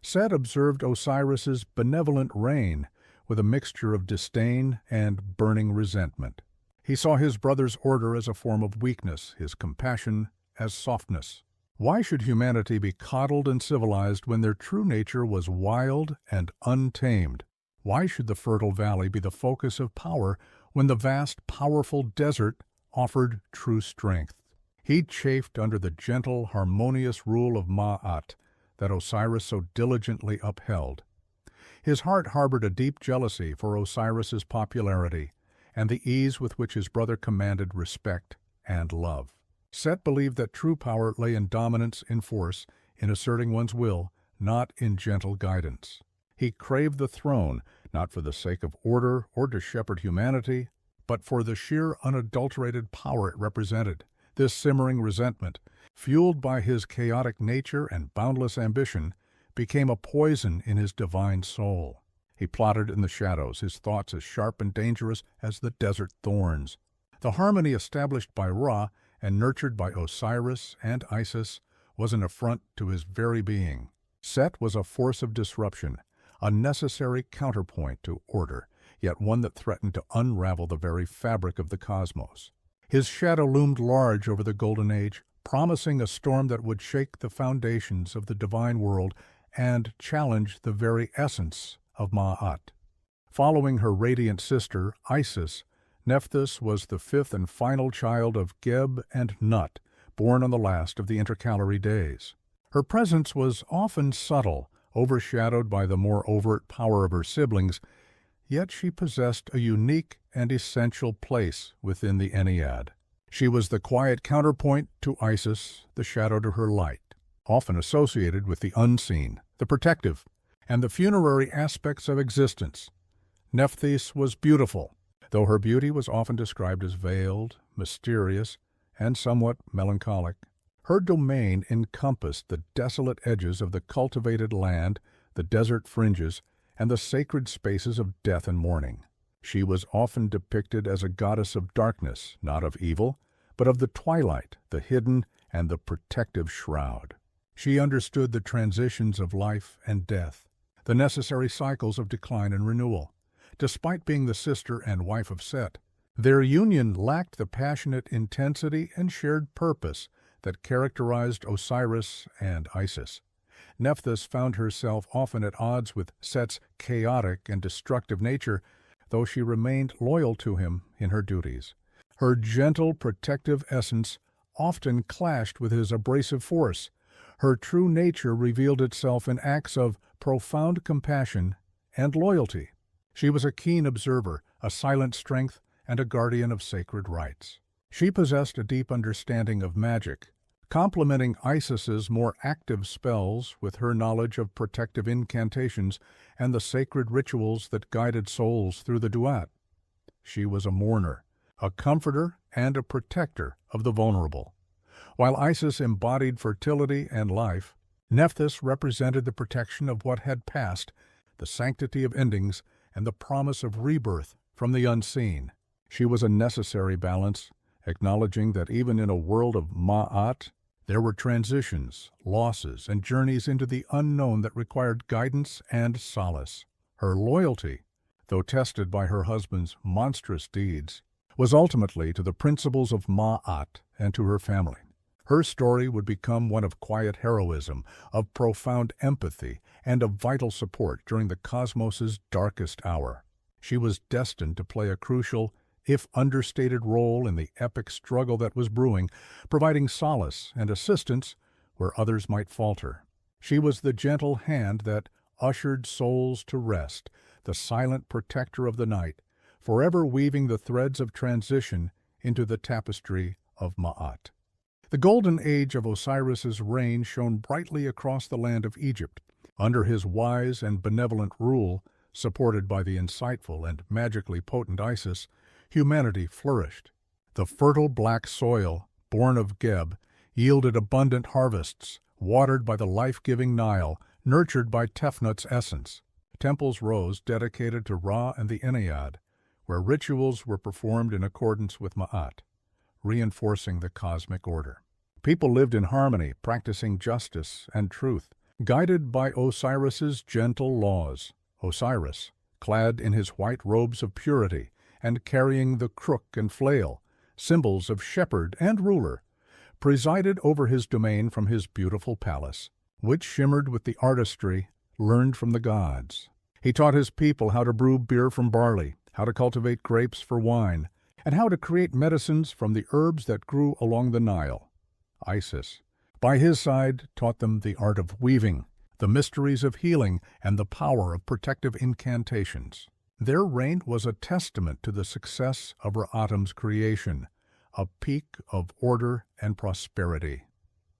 Set observed Osiris's benevolent reign with a mixture of disdain and burning resentment. He saw his brother's order as a form of weakness, his compassion as softness. Why should humanity be coddled and civilized when their true nature was wild and untamed? Why should the fertile valley be the focus of power when the vast, powerful desert offered true strength? He chafed under the gentle, harmonious rule of Ma'at that Osiris so diligently upheld. His heart harbored a deep jealousy for Osiris's popularity and the ease with which his brother commanded respect and love. Set believed that true power lay in dominance, in force, in asserting one's will, not in gentle guidance. He craved the throne, not for the sake of order or to shepherd humanity, but for the sheer unadulterated power it represented. This simmering resentment, fueled by his chaotic nature and boundless ambition, became a poison in his divine soul. He plotted in the shadows, his thoughts as sharp and dangerous as the desert thorns. The harmony established by Ra and nurtured by Osiris and Isis was an affront to his very being. Set was a force of disruption, a necessary counterpoint to order, yet one that threatened to unravel the very fabric of the cosmos. His shadow loomed large over the Golden Age, promising a storm that would shake the foundations of the divine world and challenge the very essence of Ma'at. Following her radiant sister, Isis, Nephthys was the fifth and final child of Geb and Nut, born on the last of the intercalary days. Her presence was often subtle, overshadowed by the more overt power of her siblings, yet she possessed a unique and essential place within the Ennead. She was the quiet counterpoint to Isis, the shadow to her light, often associated with the unseen, the protective, and the funerary aspects of existence. Nephthys was beautiful, though her beauty was often described as veiled, mysterious, and somewhat melancholic. Her domain encompassed the desolate edges of the cultivated land, the desert fringes, and the sacred spaces of death and mourning. She was often depicted as a goddess of darkness, not of evil, but of the twilight, the hidden, and the protective shroud. She understood the transitions of life and death, the necessary cycles of decline and renewal. Despite being the sister and wife of Set, their union lacked the passionate intensity and shared purpose that characterized Osiris and Isis. Nephthys found herself often at odds with Set's chaotic and destructive nature, though she remained loyal to him in her duties. Her gentle, protective essence often clashed with his abrasive force. Her true nature revealed itself in acts of profound compassion and loyalty. She was a keen observer, a silent strength, and a guardian of sacred rites. She possessed a deep understanding of magic, complementing Isis's more active spells with her knowledge of protective incantations and the sacred rituals that guided souls through the duat. She was a mourner, a comforter, and a protector of the vulnerable. While Isis embodied fertility and life, Nephthys represented the protection of what had passed, the sanctity of endings, and the promise of rebirth from the unseen. She was a necessary balance, acknowledging that even in a world of Ma'at, there were transitions, losses, and journeys into the unknown that required guidance and solace. Her loyalty, though tested by her husband's monstrous deeds, was ultimately to the principles of Ma'at and to her family. Her story would become one of quiet heroism, of profound empathy, and of vital support during the cosmos's darkest hour. She was destined to play a crucial, if understated, role in the epic struggle that was brewing, providing solace and assistance where others might falter. She was the gentle hand that ushered souls to rest, the silent protector of the night, forever weaving the threads of transition into the tapestry of Ma'at. The golden age of Osiris's reign shone brightly across the land of Egypt. Under his wise and benevolent rule, supported by the insightful and magically potent Isis, humanity flourished. The fertile black soil, born of Geb, yielded abundant harvests, watered by the life-giving Nile, nurtured by Tefnut's essence. Temples rose dedicated to Ra and the Ennead, where rituals were performed in accordance with Ma'at, reinforcing the cosmic order. People lived in harmony, practicing justice and truth, guided by Osiris's gentle laws. Osiris, clad in his white robes of purity and carrying the crook and flail, symbols of shepherd and ruler, presided over his domain from his beautiful palace, which shimmered with the artistry learned from the gods. He taught his people how to brew beer from barley, how to cultivate grapes for wine, and how to create medicines from the herbs that grew along the Nile. Isis, by his side, taught them the art of weaving, the mysteries of healing, and the power of protective incantations. Their reign was a testament to the success of Atum's creation, a peak of order and prosperity.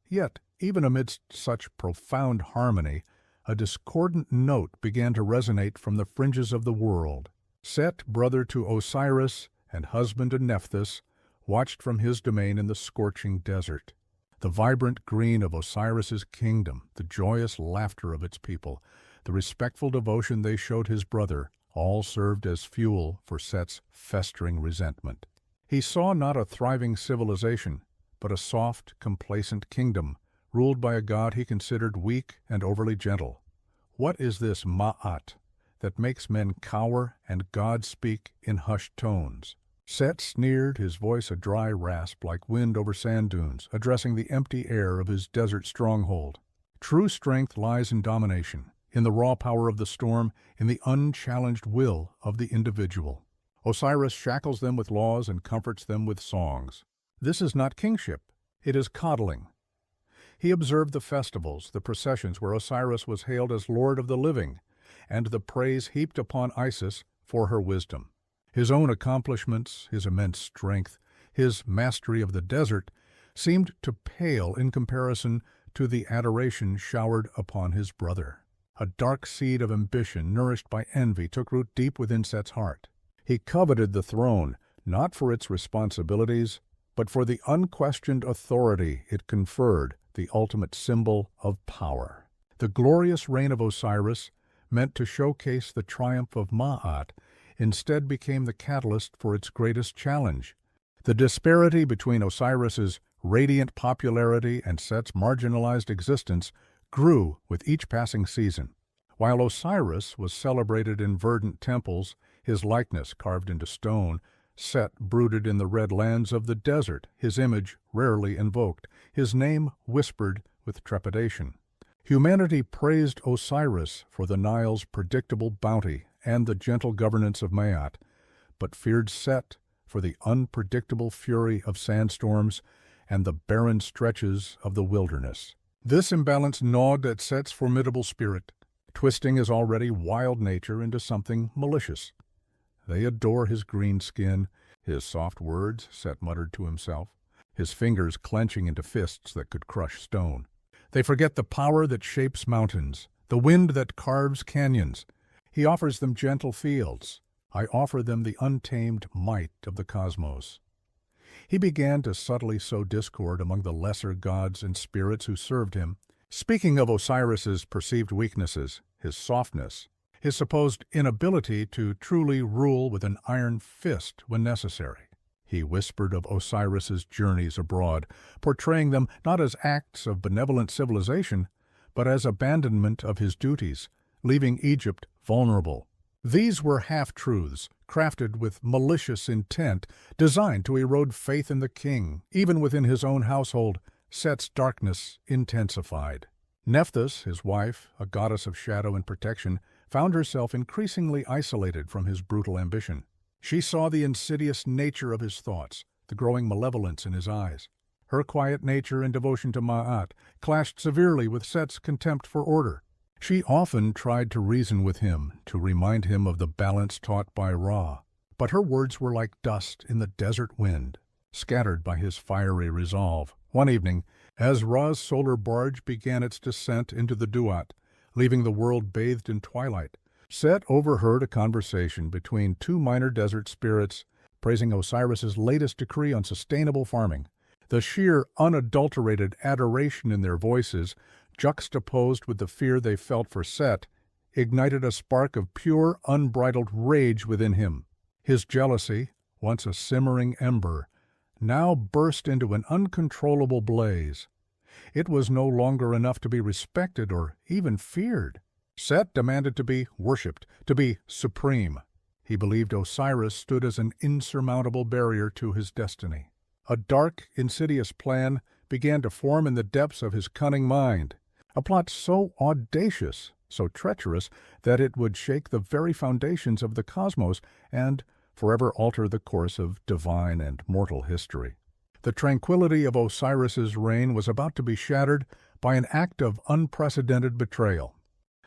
Yet, even amidst such profound harmony, a discordant note began to resonate from the fringes of the world. Set, brother to Osiris and husband to Nephthys, watched from his domain in the scorching desert. The vibrant green of Osiris's kingdom, the joyous laughter of its people, the respectful devotion they showed his brother, all served as fuel for Set's festering resentment. He saw not a thriving civilization, but a soft, complacent kingdom, ruled by a god he considered weak and overly gentle. What is this Ma'at that makes men cower and gods speak in hushed tones? Set sneered, his voice a dry rasp like wind over sand dunes, addressing the empty air of his desert stronghold. True strength lies in domination, in the raw power of the storm, in the unchallenged will of the individual. Osiris shackles them with laws and comforts them with songs. This is not kingship, it is coddling. He observed the festivals, the processions where Osiris was hailed as Lord of the Living, and the praise heaped upon Isis for her wisdom. His own accomplishments, his immense strength, his mastery of the desert, seemed to pale in comparison to the adoration showered upon his brother. A dark seed of ambition, nourished by envy, took root deep within Set's heart. He coveted the throne, not for its responsibilities, but for the unquestioned authority it conferred, the ultimate symbol of power. The glorious reign of Osiris, meant to showcase the triumph of Ma'at, instead became the catalyst for its greatest challenge. The disparity between Osiris's radiant popularity and Set's marginalized existence grew with each passing season. While Osiris was celebrated in verdant temples, his likeness carved into stone, Set brooded in the red lands of the desert, his image rarely invoked, his name whispered with trepidation. Humanity praised Osiris for the Nile's predictable bounty and the gentle governance of Ma'at, but feared Set for the unpredictable fury of sandstorms and the barren stretches of the wilderness. This imbalance gnawed at Set's formidable spirit, twisting his already wild nature into something malicious. They adore his green skin, his soft words, Set muttered to himself, his fingers clenching into fists that could crush stone. They forget the power that shapes mountains, the wind that carves canyons. He offers them gentle fields. I offer them the untamed might of the cosmos. He began to subtly sow discord among the lesser gods and spirits who served him. Speaking of Osiris's perceived weaknesses, his softness, his supposed inability to truly rule with an iron fist when necessary. He whispered of Osiris's journeys abroad, portraying them not as acts of benevolent civilization, but as abandonment of his duties, leaving Egypt vulnerable. These were half-truths, crafted with malicious intent, designed to erode faith in the king, even within his own household, Set's darkness intensified. Nephthys, his wife, a goddess of shadow and protection, found herself increasingly isolated from his brutal ambition. She saw the insidious nature of his thoughts, the growing malevolence in his eyes. Her quiet nature and devotion to Ma'at clashed severely with Set's contempt for order. She often tried to reason with him, to remind him of the balance taught by Ra, but her words were like dust in the desert wind, scattered by his fiery resolve. One evening, as Ra's solar barge began its descent into the Duat, leaving the world bathed in twilight, Set overheard a conversation between two minor desert spirits praising Osiris's latest decree on sustainable farming. The sheer, unadulterated adoration in their voices, juxtaposed with the fear they felt for Set, ignited a spark of pure, unbridled rage within him. His jealousy, once a simmering ember, now burst into an uncontrollable blaze. It was no longer enough to be respected or even feared. Set demanded to be worshipped, to be supreme. He believed Osiris stood as an insurmountable barrier to his destiny. A dark, insidious plan began to form in the depths of his cunning mind, a plot so audacious, so treacherous, that it would shake the very foundations of the cosmos and forever alter the course of divine and mortal history. The tranquility of Osiris's reign was about to be shattered by an act of unprecedented betrayal.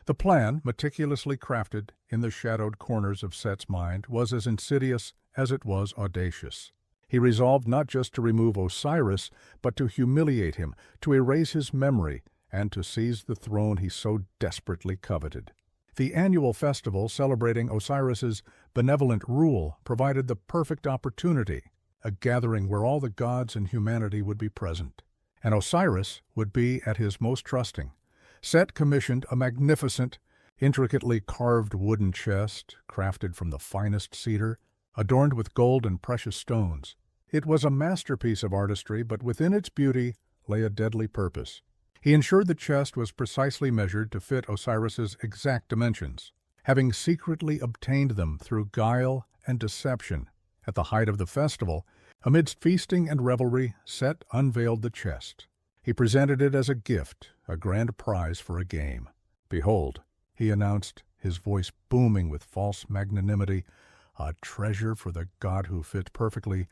The plan, meticulously crafted in the shadowed corners of Set's mind, was as insidious as it was audacious. He resolved not just to remove Osiris, but to humiliate him, to erase his memory, and to seize the throne he so desperately coveted. The annual festival celebrating Osiris's benevolent rule provided the perfect opportunity, a gathering where all the gods and humanity would be present, and Osiris would be at his most trusting. Set commissioned a magnificent, intricately carved wooden chest, crafted from the finest cedar, adorned with gold and precious stones. It was a masterpiece of artistry, but within its beauty lay a deadly purpose. He ensured the chest was precisely measured to fit Osiris's exact dimensions. Having secretly obtained them through guile and deception, at the height of the festival, amidst feasting and revelry, Set unveiled the chest. He presented it as a gift, a grand prize for a game. "Behold," he announced, his voice booming with false magnanimity, "a treasure for the god who fits perfectly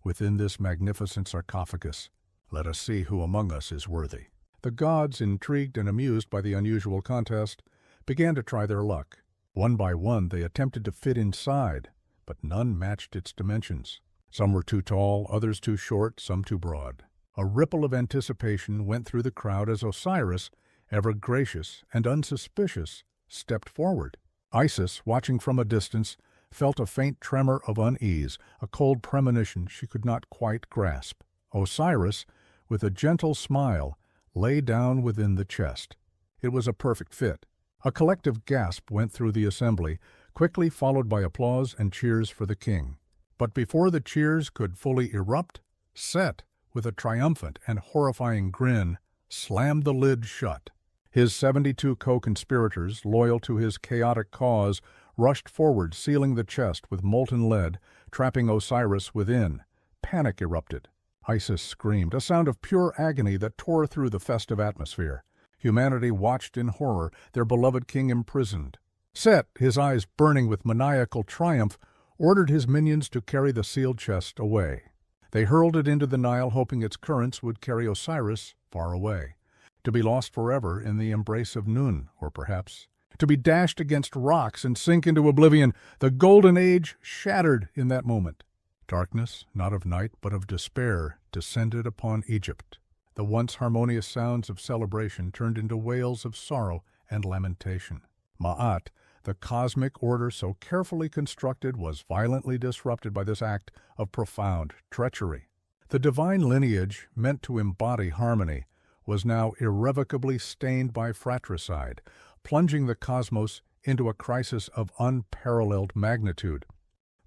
within this magnificent sarcophagus. Let us see who among us is worthy." The gods, intrigued and amused by the unusual contest, began to try their luck. One by one they attempted to fit inside, but none matched its dimensions. Some were too tall, others too short, some too broad. A ripple of anticipation went through the crowd as Osiris, ever gracious and unsuspicious, stepped forward. Isis, watching from a distance, felt a faint tremor of unease, a cold premonition she could not quite grasp. Osiris, with a gentle smile, lay down within the chest. It was a perfect fit. A collective gasp went through the assembly, quickly followed by applause and cheers for the king. But before the cheers could fully erupt, Set, with a triumphant and horrifying grin, slammed the lid shut. His 72 co-conspirators, loyal to his chaotic cause, rushed forward, sealing the chest with molten lead, trapping Osiris within. Panic erupted. Isis screamed, a sound of pure agony that tore through the festive atmosphere. Humanity watched in horror, their beloved king imprisoned. Set, his eyes burning with maniacal triumph, ordered his minions to carry the sealed chest away. They hurled it into the Nile, hoping its currents would carry Osiris far away, to be lost forever in the embrace of Nun, or perhaps to be dashed against rocks and sink into oblivion. The golden age shattered in that moment. Darkness, not of night but of despair, descended upon Egypt. The once harmonious sounds of celebration turned into wails of sorrow and lamentation. Ma'at, the cosmic order so carefully constructed, was violently disrupted by this act of profound treachery. The divine lineage, meant to embody harmony, was now irrevocably stained by fratricide, plunging the cosmos into a crisis of unparalleled magnitude.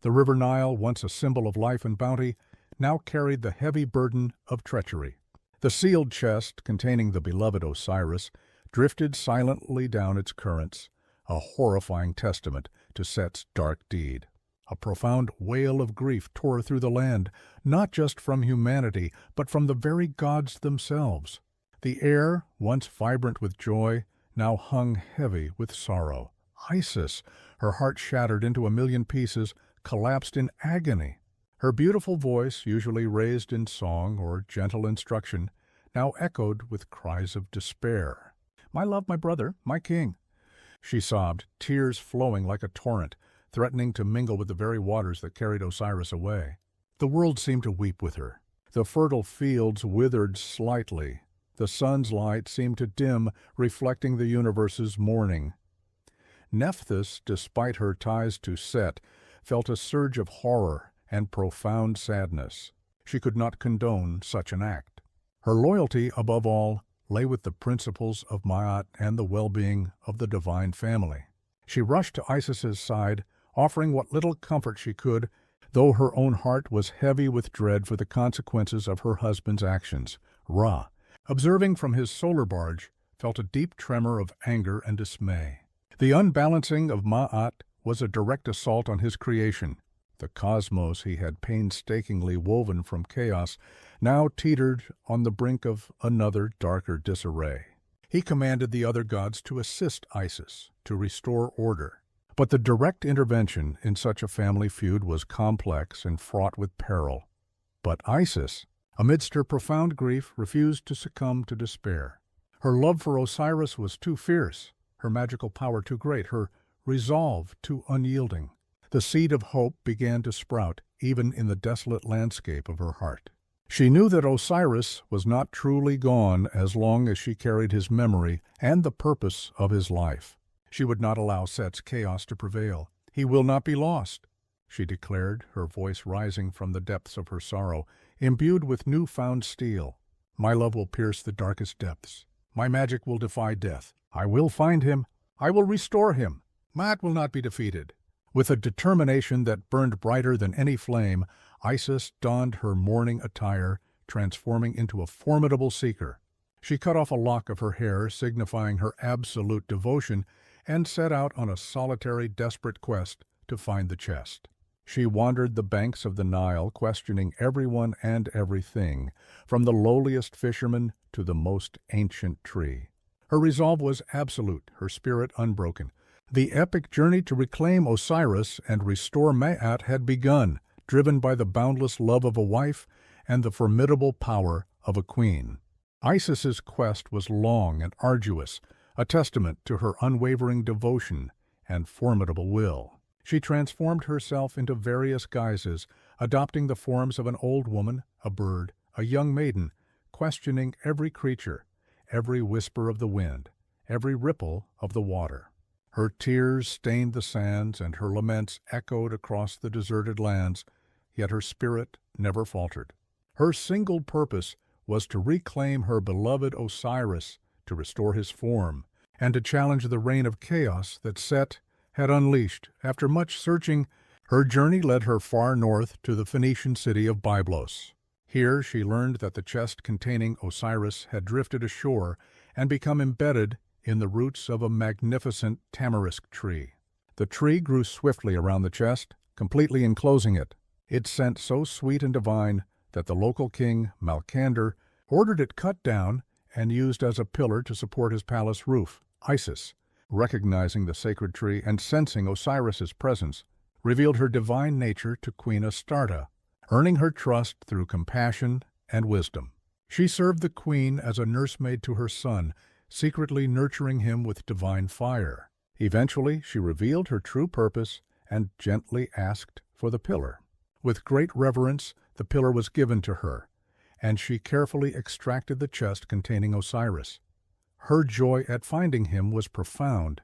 The river Nile, once a symbol of life and bounty, now carried the heavy burden of treachery. The sealed chest, containing the beloved Osiris, drifted silently down its currents, a horrifying testament to Set's dark deed. A profound wail of grief tore through the land, not just from humanity, but from the very gods themselves. The air, once vibrant with joy, now hung heavy with sorrow. Isis, her heart shattered into a million pieces, collapsed in agony. Her beautiful voice, usually raised in song or gentle instruction, now echoed with cries of despair. "My love, my brother, my king," she sobbed, tears flowing like a torrent, threatening to mingle with the very waters that carried Osiris away. The world seemed to weep with her. The fertile fields withered slightly. The sun's light seemed to dim, reflecting the universe's mourning. Nephthys, despite her ties to Set, felt a surge of horror and profound sadness. She could not condone such an act. Her loyalty, above all, lay with the principles of Ma'at and the well-being of the divine family. She rushed to Isis's side, offering what little comfort she could, though her own heart was heavy with dread for the consequences of her husband's actions. Ra, observing from his solar barge, felt a deep tremor of anger and dismay. The unbalancing of Ma'at was a direct assault on his creation. The cosmos he had painstakingly woven from chaos now teetered on the brink of another darker disarray. He commanded the other gods to assist Isis, to restore order. But the direct intervention in such a family feud was complex and fraught with peril. But Isis, amidst her profound grief, refused to succumb to despair. Her love for Osiris was too fierce, her magical power too great, her resolve too unyielding. The seed of hope began to sprout, even in the desolate landscape of her heart. She knew that Osiris was not truly gone as long as she carried his memory and the purpose of his life. She would not allow Set's chaos to prevail. "He will not be lost," she declared, her voice rising from the depths of her sorrow, imbued with new-found steel. "My love will pierce the darkest depths. My magic will defy death. I will find him. I will restore him. Ma'at will not be defeated." With a determination that burned brighter than any flame, Isis donned her mourning attire, transforming into a formidable seeker. She cut off a lock of her hair, signifying her absolute devotion, and set out on a solitary, desperate quest to find the chest. She wandered the banks of the Nile, questioning everyone and everything, from the lowliest fisherman to the most ancient tree. Her resolve was absolute, her spirit unbroken. The epic journey to reclaim Osiris and restore Ma'at had begun, driven by the boundless love of a wife and the formidable power of a queen. Isis's quest was long and arduous, a testament to her unwavering devotion and formidable will. She transformed herself into various guises, adopting the forms of an old woman, a bird, a young maiden, questioning every creature, every whisper of the wind, every ripple of the water. Her tears stained the sands, and her laments echoed across the deserted lands, yet her spirit never faltered. Her single purpose was to reclaim her beloved Osiris, to restore his form, and to challenge the reign of chaos that Set had unleashed. After much searching, her journey led her far north to the Phoenician city of Byblos. Here she learned that the chest containing Osiris had drifted ashore and become embedded in the roots of a magnificent tamarisk tree. The tree grew swiftly around the chest, completely enclosing it. Its scent so sweet and divine that the local king, Malkander, ordered it cut down and used as a pillar to support his palace roof. Isis, recognizing the sacred tree and sensing Osiris's presence, revealed her divine nature to Queen Astarte, earning her trust through compassion and wisdom. She served the queen as a nursemaid to her son, secretly nurturing him with divine fire. Eventually, she revealed her true purpose and gently asked for the pillar. With great reverence, the pillar was given to her, and she carefully extracted the chest containing Osiris. Her joy at finding him was profound,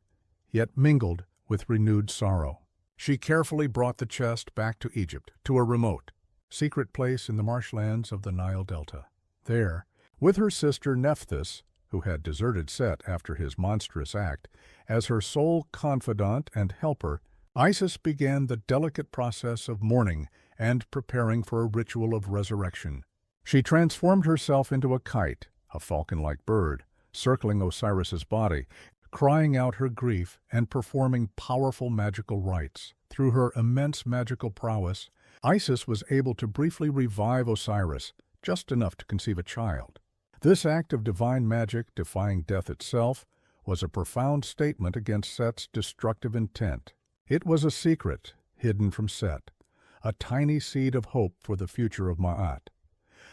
yet mingled with renewed sorrow. She carefully brought the chest back to Egypt, to a remote, secret place in the marshlands of the Nile Delta. There, with her sister Nephthys, who had deserted Set after his monstrous act, as her sole confidant and helper, Isis began the delicate process of mourning and preparing for a ritual of resurrection. She transformed herself into a kite, a falcon-like bird, circling Osiris's body, crying out her grief and performing powerful magical rites. Through her immense magical prowess, Isis was able to briefly revive Osiris, just enough to conceive a child. This act of divine magic, defying death itself, was a profound statement against Set's destructive intent. It was a secret hidden from Set, a tiny seed of hope for the future of Ma'at.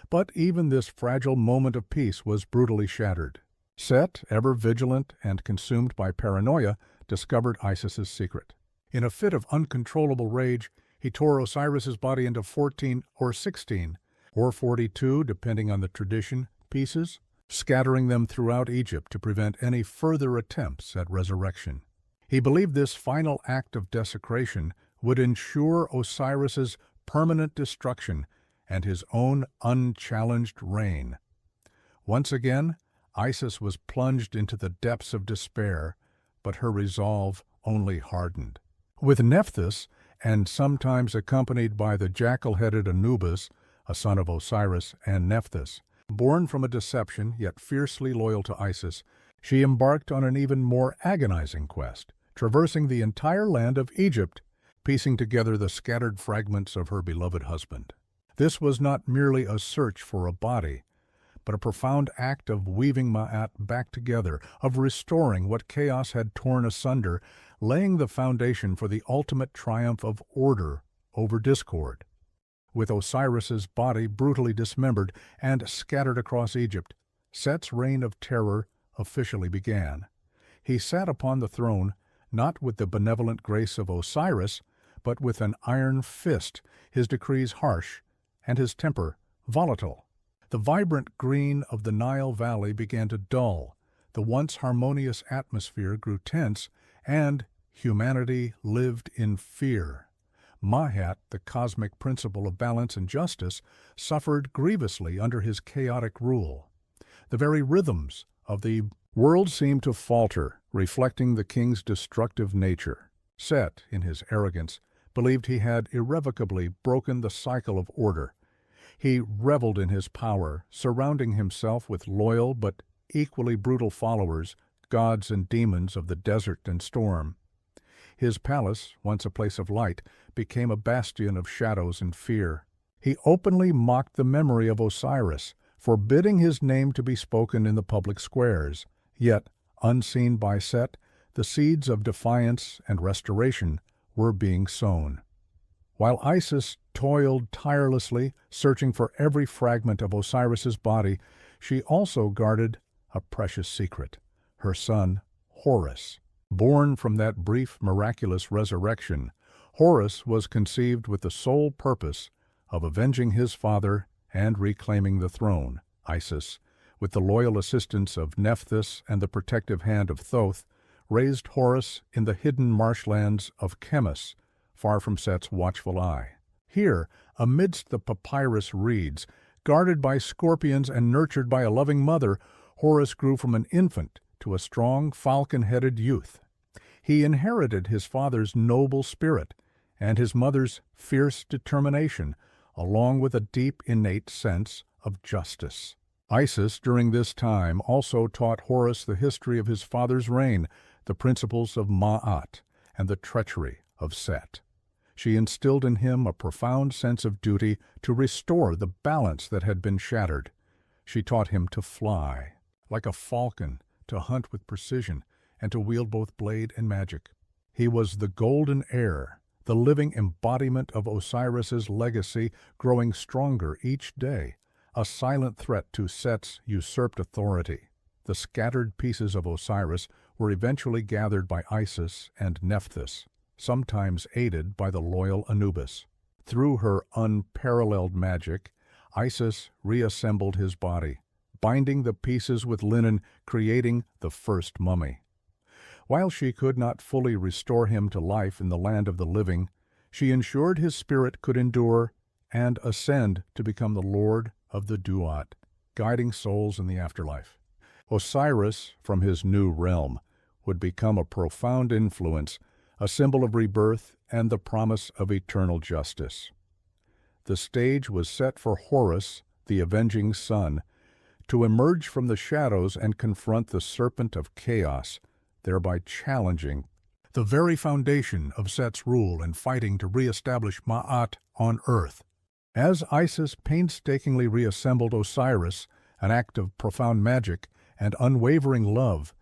But even this fragile moment of peace was brutally shattered. Set, ever vigilant and consumed by paranoia, discovered Isis's secret. In a fit of uncontrollable rage, he tore Osiris's body into 14 or 16, or 42, depending on the tradition, pieces, scattering them throughout Egypt to prevent any further attempts at resurrection. He believed this final act of desecration would ensure Osiris's permanent destruction and his own unchallenged reign. Once again, Isis was plunged into the depths of despair, but her resolve only hardened. With Nephthys, and sometimes accompanied by the jackal-headed Anubis, a son of Osiris and Nephthys, born from a deception yet fiercely loyal to Isis, she embarked on an even more agonizing quest, traversing the entire land of Egypt, piecing together the scattered fragments of her beloved husband. This was not merely a search for a body, but a profound act of weaving Ma'at back together, of restoring what chaos had torn asunder, laying the foundation for the ultimate triumph of order over discord. With Osiris's body brutally dismembered and scattered across Egypt, Set's reign of terror officially began. He sat upon the throne, not with the benevolent grace of Osiris, but with an iron fist, his decrees harsh, and his temper volatile. The vibrant green of the Nile Valley began to dull, the once harmonious atmosphere grew tense, and humanity lived in fear. Ma'at, the cosmic principle of balance and justice, suffered grievously under his chaotic rule. The very rhythms of the world seemed to falter, reflecting the king's destructive nature. Set, in his arrogance, believed he had irrevocably broken the cycle of order. He reveled in his power, surrounding himself with loyal but equally brutal followers, gods and demons of the desert and storm. His palace, once a place of light, became a bastion of shadows and fear. He openly mocked the memory of Osiris, forbidding his name to be spoken in the public squares. Yet, unseen by Set, the seeds of defiance and restoration were being sown. While Isis toiled tirelessly, searching for every fragment of Osiris's body, she also guarded a precious secret, her son, Horus. Born from that brief, miraculous resurrection, Horus was conceived with the sole purpose of avenging his father and reclaiming the throne. Isis, with the loyal assistance of Nephthys and the protective hand of Thoth, raised Horus in the hidden marshlands of Chemus, far from Set's watchful eye. Here, amidst the papyrus reeds, guarded by scorpions and nurtured by a loving mother, Horus grew from an infant to a strong, falcon-headed youth. He inherited his father's noble spirit and his mother's fierce determination, along with a deep innate sense of justice. Isis, during this time, also taught Horus the history of his father's reign, the principles of Ma'at, and the treachery of Set. She instilled in him a profound sense of duty to restore the balance that had been shattered. She taught him to fly, like a falcon, to hunt with precision, and to wield both blade and magic. He was the golden heir, the living embodiment of Osiris's legacy, growing stronger each day, a silent threat to Set's usurped authority. The scattered pieces of Osiris were eventually gathered by Isis and Nephthys, sometimes aided by the loyal Anubis. Through her unparalleled magic, Isis reassembled his body, binding the pieces with linen, creating the first mummy. While she could not fully restore him to life in the land of the living, she ensured his spirit could endure and ascend to become the Lord of the Duat, guiding souls in the afterlife. Osiris, from his new realm, would become a profound influence, a symbol of rebirth and the promise of eternal justice. The stage was set for Horus, the avenging son, to emerge from the shadows and confront the serpent of chaos, thereby challenging the very foundation of Set's rule and fighting to re-establish Ma'at on Earth. As Isis painstakingly reassembled Osiris, an act of profound magic and unwavering love,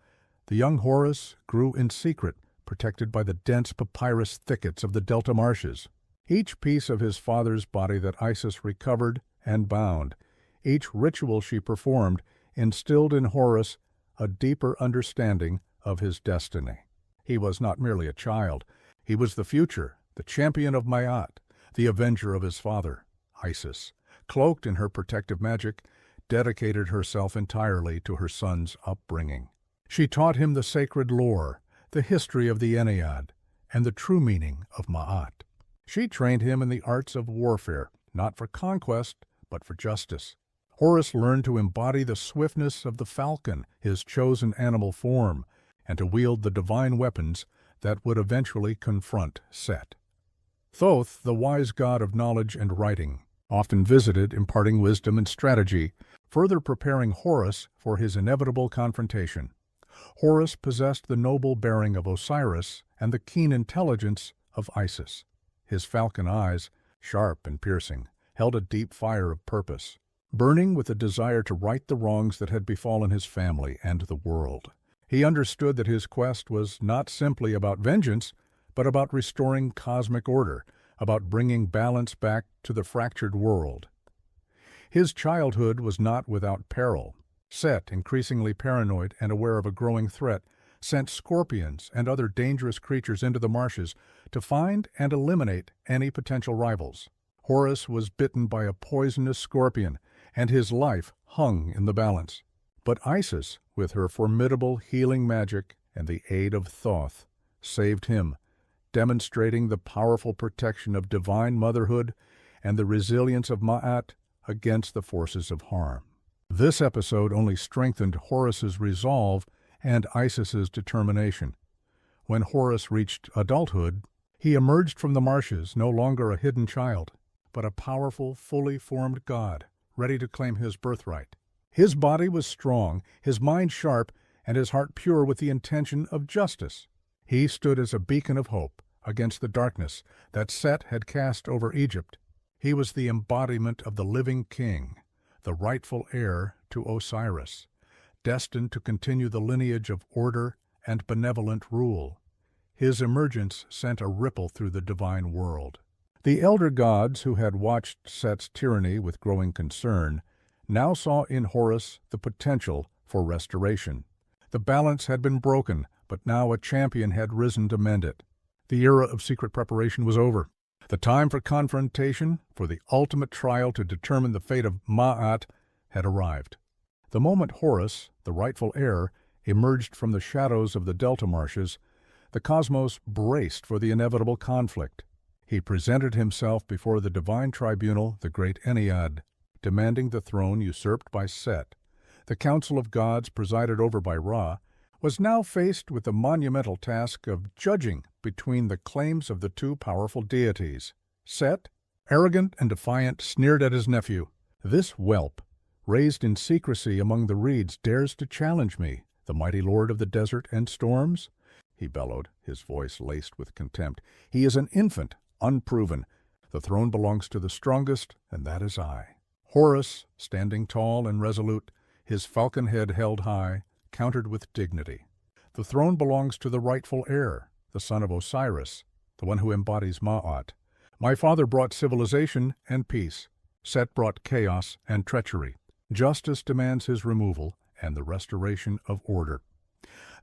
the young Horus grew in secret, protected by the dense papyrus thickets of the delta marshes. Each piece of his father's body that Isis recovered and bound, each ritual she performed, instilled in Horus a deeper understanding of his destiny. He was not merely a child. He was the future, the champion of Ma'at, the avenger of his father. Isis, cloaked in her protective magic, dedicated herself entirely to her son's upbringing. She taught him the sacred lore, the history of the Ennead, and the true meaning of Ma'at. She trained him in the arts of warfare, not for conquest, but for justice. Horus learned to embody the swiftness of the falcon, his chosen animal form, and to wield the divine weapons that would eventually confront Set. Thoth, the wise god of knowledge and writing, often visited, imparting wisdom and strategy, further preparing Horus for his inevitable confrontation. Horus possessed the noble bearing of Osiris and the keen intelligence of Isis. His falcon eyes, sharp and piercing, held a deep fire of purpose, burning with a desire to right the wrongs that had befallen his family and the world. He understood that his quest was not simply about vengeance, but about restoring cosmic order, about bringing balance back to the fractured world. His childhood was not without peril. Set, increasingly paranoid and aware of a growing threat, sent scorpions and other dangerous creatures into the marshes to find and eliminate any potential rivals. Horus was bitten by a poisonous scorpion, and his life hung in the balance. But Isis, with her formidable healing magic and the aid of Thoth, saved him, demonstrating the powerful protection of divine motherhood and the resilience of Ma'at against the forces of harm. This episode only strengthened Horus's resolve and Isis's determination. When Horus reached adulthood, he emerged from the marshes no longer a hidden child, but a powerful, fully formed god, ready to claim his birthright. His body was strong, his mind sharp, and his heart pure with the intention of justice. He stood as a beacon of hope against the darkness that Set had cast over Egypt. He was the embodiment of the living king, the rightful heir to Osiris, destined to continue the lineage of order and benevolent rule. His emergence sent a ripple through the divine world. The elder gods who had watched Set's tyranny with growing concern now saw in Horus the potential for restoration. The balance had been broken, but now a champion had risen to mend it. The era of secret preparation was over. The time for confrontation, for the ultimate trial to determine the fate of Ma'at, had arrived. The moment Horus, the rightful heir, emerged from the shadows of the delta marshes, the cosmos braced for the inevitable conflict. He presented himself before the divine tribunal, the great Ennead, demanding the throne usurped by Set. The council of gods, presided over by Ra, was now faced with the monumental task of judging between the claims of the two powerful deities. Set, arrogant and defiant, sneered at his nephew. "This whelp, raised in secrecy among the reeds, dares to challenge me, the mighty lord of the desert and storms?" he bellowed, his voice laced with contempt. "He is an infant, unproven. The throne belongs to the strongest, and that is I." Horus, standing tall and resolute, his falcon head held high, countered with dignity. "The throne belongs to the rightful heir, the son of Osiris, the one who embodies Ma'at. My father brought civilization and peace. Set brought chaos and treachery. Justice demands his removal and the restoration of order."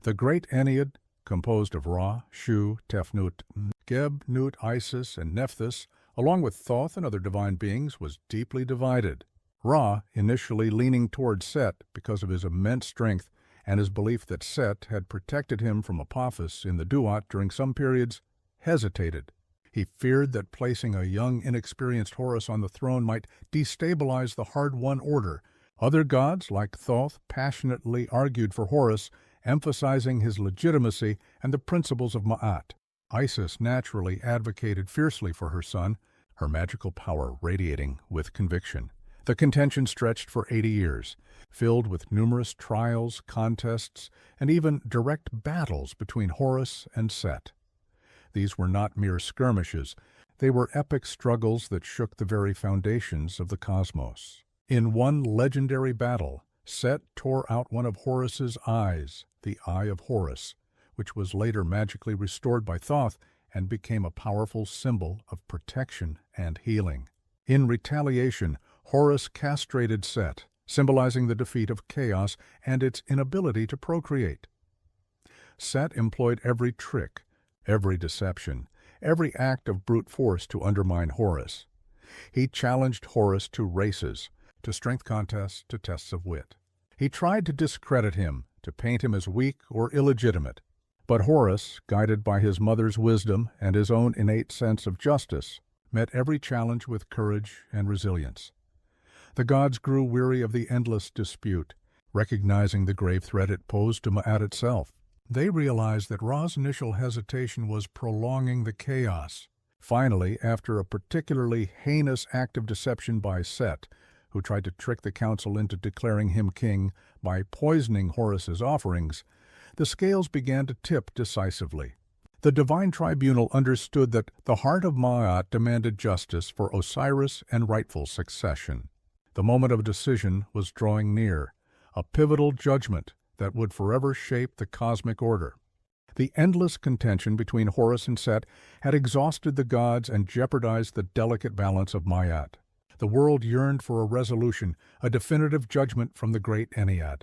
The great Ennead, composed of Ra, Shu, Tefnut, Geb, Nut, Isis, and Nephthys, along with Thoth and other divine beings, was deeply divided. Ra, initially leaning toward Set because of his immense strength and his belief that Set had protected him from Apophis in the Duat during some periods, hesitated. He feared that placing a young, inexperienced Horus on the throne might destabilize the hard-won order. Other gods, like Thoth, passionately argued for Horus, emphasizing his legitimacy and the principles of Ma'at. Isis naturally advocated fiercely for her son, her magical power radiating with conviction. The contention stretched for 80 years, filled with numerous trials, contests, and even direct battles between Horus and Set. These were not mere skirmishes. They were epic struggles that shook the very foundations of the cosmos. In one legendary battle, Set tore out one of Horus's eyes, the Eye of Horus, which was later magically restored by Thoth and became a powerful symbol of protection and healing. In retaliation, Horus castrated Set, symbolizing the defeat of chaos and its inability to procreate. Set employed every trick, every deception, every act of brute force to undermine Horus. He challenged Horus to races, to strength contests, to tests of wit. He tried to discredit him, to paint him as weak or illegitimate. But Horus, guided by his mother's wisdom and his own innate sense of justice, met every challenge with courage and resilience. The gods grew weary of the endless dispute, recognizing the grave threat it posed to Ma'at itself. They realized that Ra's initial hesitation was prolonging the chaos. Finally, after a particularly heinous act of deception by Set, who tried to trick the council into declaring him king by poisoning Horus's offerings, the scales began to tip decisively. The divine tribunal understood that the heart of Ma'at demanded justice for Osiris and rightful succession. The moment of decision was drawing near, a pivotal judgment that would forever shape the cosmic order. The endless contention between Horus and Set had exhausted the gods and jeopardized the delicate balance of Ma'at. The world yearned for a resolution, a definitive judgment from the great Ennead.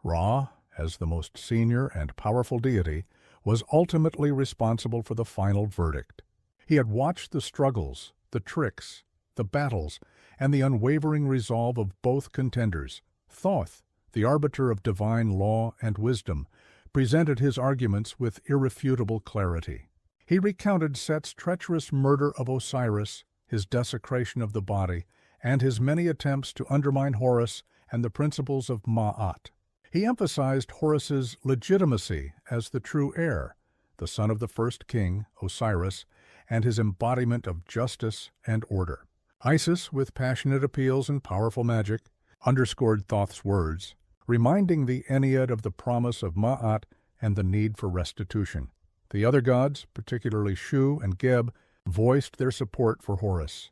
Ra, as the most senior and powerful deity, was ultimately responsible for the final verdict. He had watched the struggles, the tricks, the battles, and the unwavering resolve of both contenders. Thoth, the arbiter of divine law and wisdom, presented his arguments with irrefutable clarity. He recounted Set's treacherous murder of Osiris, his desecration of the body, and his many attempts to undermine Horus and the principles of Ma'at. He emphasized Horus's legitimacy as the true heir, the son of the first king, Osiris, and his embodiment of justice and order. Isis, with passionate appeals and powerful magic, underscored Thoth's words, reminding the Ennead of the promise of Ma'at and the need for restitution. The other gods, particularly Shu and Geb, voiced their support for Horus.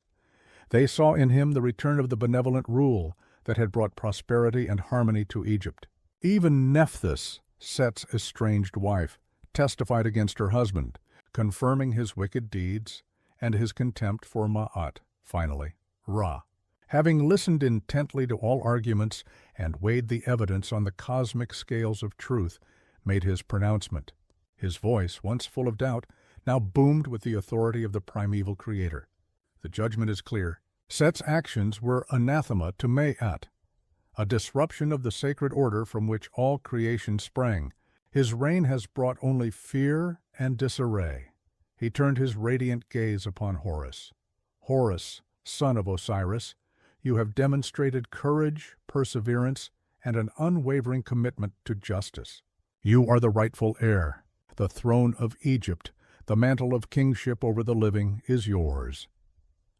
They saw in him the return of the benevolent rule that had brought prosperity and harmony to Egypt. Even Nephthys, Set's estranged wife, testified against her husband, confirming his wicked deeds and his contempt for Ma'at. Finally, Ra, having listened intently to all arguments and weighed the evidence on the cosmic scales of truth, made his pronouncement. His voice, once full of doubt, now boomed with the authority of the primeval creator. The judgment is clear. Set's actions were anathema to Ma'at, a disruption of the sacred order from which all creation sprang. His reign has brought only fear and disarray. He turned his radiant gaze upon Horus. Horus, son of Osiris, you have demonstrated courage, perseverance, and an unwavering commitment to justice. You are the rightful heir. The throne of Egypt, the mantle of kingship over the living, is yours.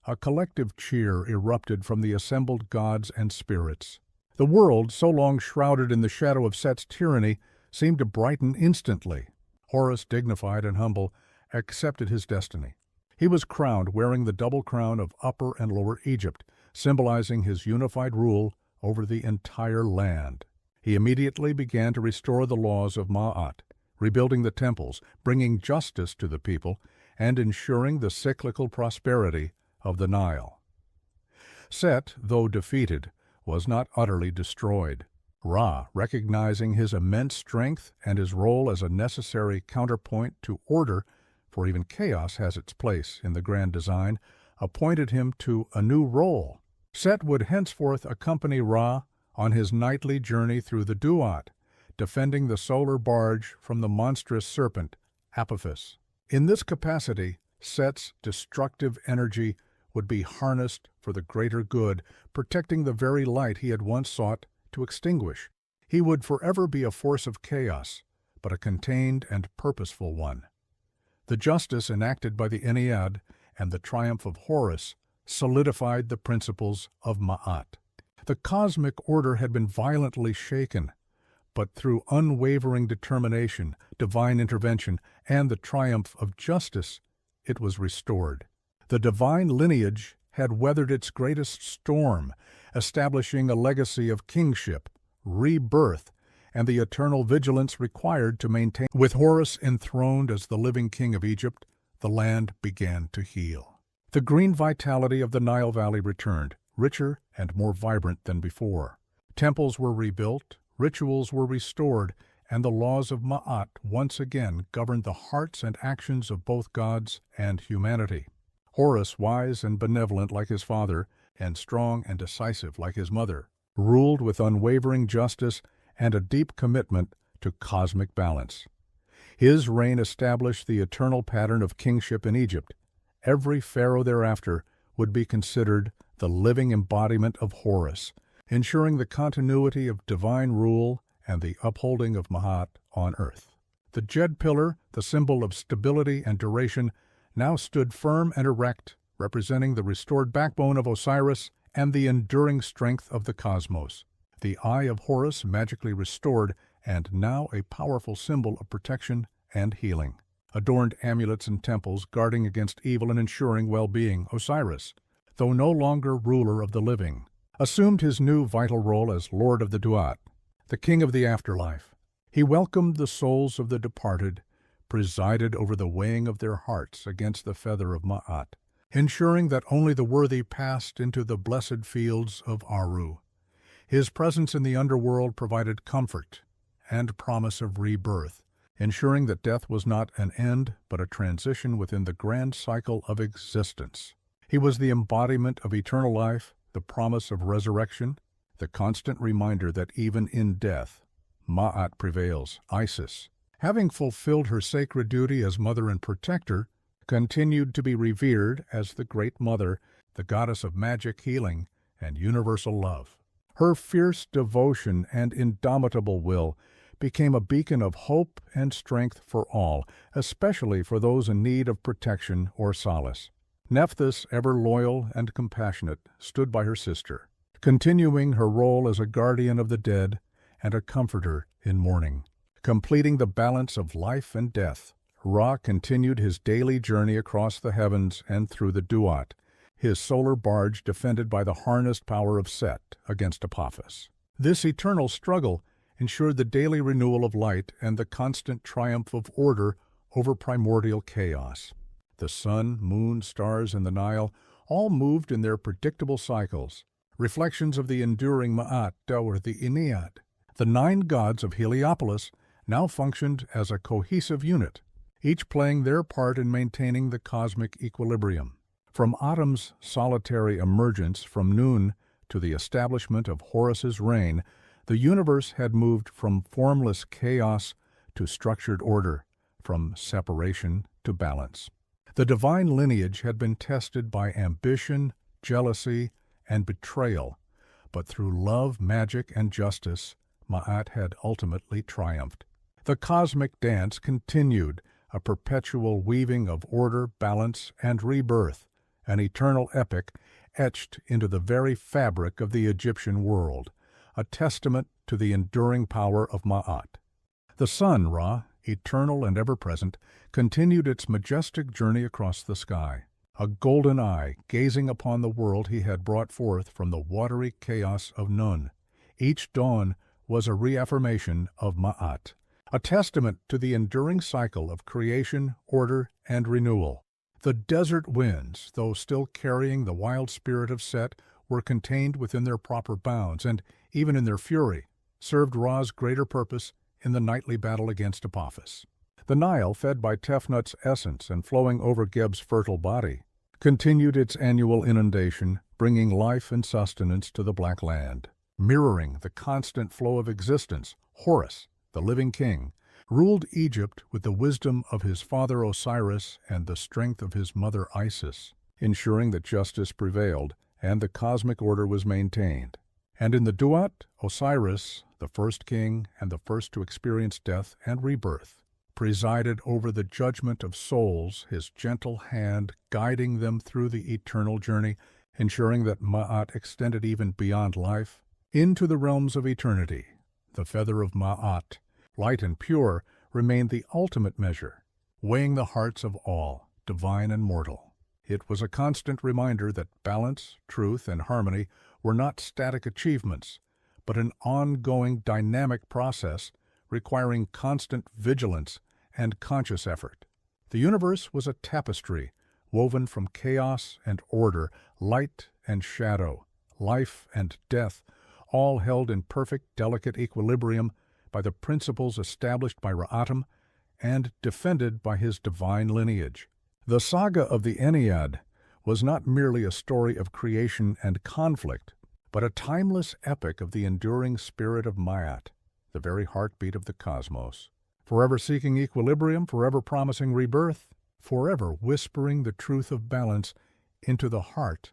A collective cheer erupted from the assembled gods and spirits. The world, so long shrouded in the shadow of Set's tyranny, seemed to brighten instantly. Horus, dignified and humble, accepted his destiny. He was crowned wearing the double crown of Upper and Lower Egypt, symbolizing his unified rule over the entire land. He immediately began to restore the laws of Ma'at, rebuilding the temples, bringing justice to the people, and ensuring the cyclical prosperity of the Nile. Set, though defeated, was not utterly destroyed. Ra, recognizing his immense strength and his role as a necessary counterpoint to order, for even chaos has its place in the grand design, appointed him to a new role. Set would henceforth accompany Ra on his nightly journey through the Duat, defending the Solar Barge from the monstrous serpent, Apophis. In this capacity, Set's destructive energy would be harnessed for the greater good, protecting the very light he had once sought to extinguish. He would forever be a force of chaos, but a contained and purposeful one. The justice enacted by the Ennead and the triumph of Horus solidified the principles of Ma'at. The cosmic order had been violently shaken, but through unwavering determination, divine intervention, and the triumph of justice, it was restored. The divine lineage had weathered its greatest storm, establishing a legacy of kingship, rebirth, and the eternal vigilance required to maintain. With Horus enthroned as the living king of Egypt, the land began to heal. The green vitality of the Nile Valley returned, richer and more vibrant than before. Temples were rebuilt, rituals were restored, and the laws of Ma'at once again governed the hearts and actions of both gods and humanity. Horus, wise and benevolent like his father, and strong and decisive like his mother, ruled with unwavering justice and a deep commitment to cosmic balance. His reign established the eternal pattern of kingship in Egypt. Every pharaoh thereafter would be considered the living embodiment of Horus, ensuring the continuity of divine rule and the upholding of Ma'at on earth. The Djed pillar, the symbol of stability and duration, now stood firm and erect, representing the restored backbone of Osiris and the enduring strength of the cosmos. The Eye of Horus magically restored, and now a powerful symbol of protection and healing. Adorned amulets and temples guarding against evil and ensuring well-being, Osiris, though no longer ruler of the living, assumed his new vital role as Lord of the Duat, the king of the afterlife. He welcomed the souls of the departed, presided over the weighing of their hearts against the feather of Ma'at, ensuring that only the worthy passed into the blessed fields of Aru. His presence in the underworld provided comfort and promise of rebirth, ensuring that death was not an end but a transition within the grand cycle of existence. He was the embodiment of eternal life, the promise of resurrection, the constant reminder that even in death, Ma'at prevails. Isis, having fulfilled her sacred duty as mother and protector, continued to be revered as the Great Mother, the goddess of magic, healing, and universal love. Her fierce devotion and indomitable will became a beacon of hope and strength for all, especially for those in need of protection or solace. Nephthys, ever loyal and compassionate, stood by her sister, continuing her role as a guardian of the dead and a comforter in mourning. Completing the balance of life and death, Ra continued his daily journey across the heavens and through the Duat, his solar barge defended by the harnessed power of Set against Apophis. This eternal struggle ensured the daily renewal of light and the constant triumph of order over primordial chaos. The sun, moon, stars, and the Nile all moved in their predictable cycles, reflections of the enduring Ma'at or the Ennead. The 9 gods of Heliopolis now functioned as a cohesive unit, each playing their part in maintaining the cosmic equilibrium. From Atum's solitary emergence from Nun to the establishment of Horus's reign, the universe had moved from formless chaos to structured order, from separation to balance. The divine lineage had been tested by ambition, jealousy, and betrayal, but through love, magic, and justice, Ma'at had ultimately triumphed. The cosmic dance continued, a perpetual weaving of order, balance, and rebirth, an eternal epic etched into the very fabric of the Egyptian world, a testament to the enduring power of Ma'at. The sun, Ra, eternal and ever-present, continued its majestic journey across the sky, a golden eye gazing upon the world he had brought forth from the watery chaos of Nun. Each dawn was a reaffirmation of Ma'at, a testament to the enduring cycle of creation, order, and renewal. The desert winds, though still carrying the wild spirit of Set, were contained within their proper bounds, and, even in their fury, served Ra's greater purpose in the nightly battle against Apophis. The Nile, fed by Tefnut's essence and flowing over Geb's fertile body, continued its annual inundation, bringing life and sustenance to the Black Land. Mirroring the constant flow of existence, Horus, the living king, ruled Egypt with the wisdom of his father Osiris and the strength of his mother Isis, ensuring that justice prevailed and the cosmic order was maintained. And in the Duat, Osiris, the first king and the first to experience death and rebirth, presided over the judgment of souls, his gentle hand guiding them through the eternal journey, ensuring that Ma'at extended even beyond life into the realms of eternity. the feather of Ma'at, light and pure, remained the ultimate measure, weighing the hearts of all, divine and mortal. It was a constant reminder that balance, truth, and harmony were not static achievements, but an ongoing dynamic process requiring constant vigilance and conscious effort. The universe was a tapestry woven from chaos and order, light and shadow, life and death, all held in perfect, delicate equilibrium by the principles established by Atum and defended by his divine lineage. The saga of the Ennead was not merely a story of creation and conflict, but a timeless epic of the enduring spirit of Ma'at, the very heartbeat of the cosmos, forever seeking equilibrium, forever promising rebirth, forever whispering the truth of balance into the heart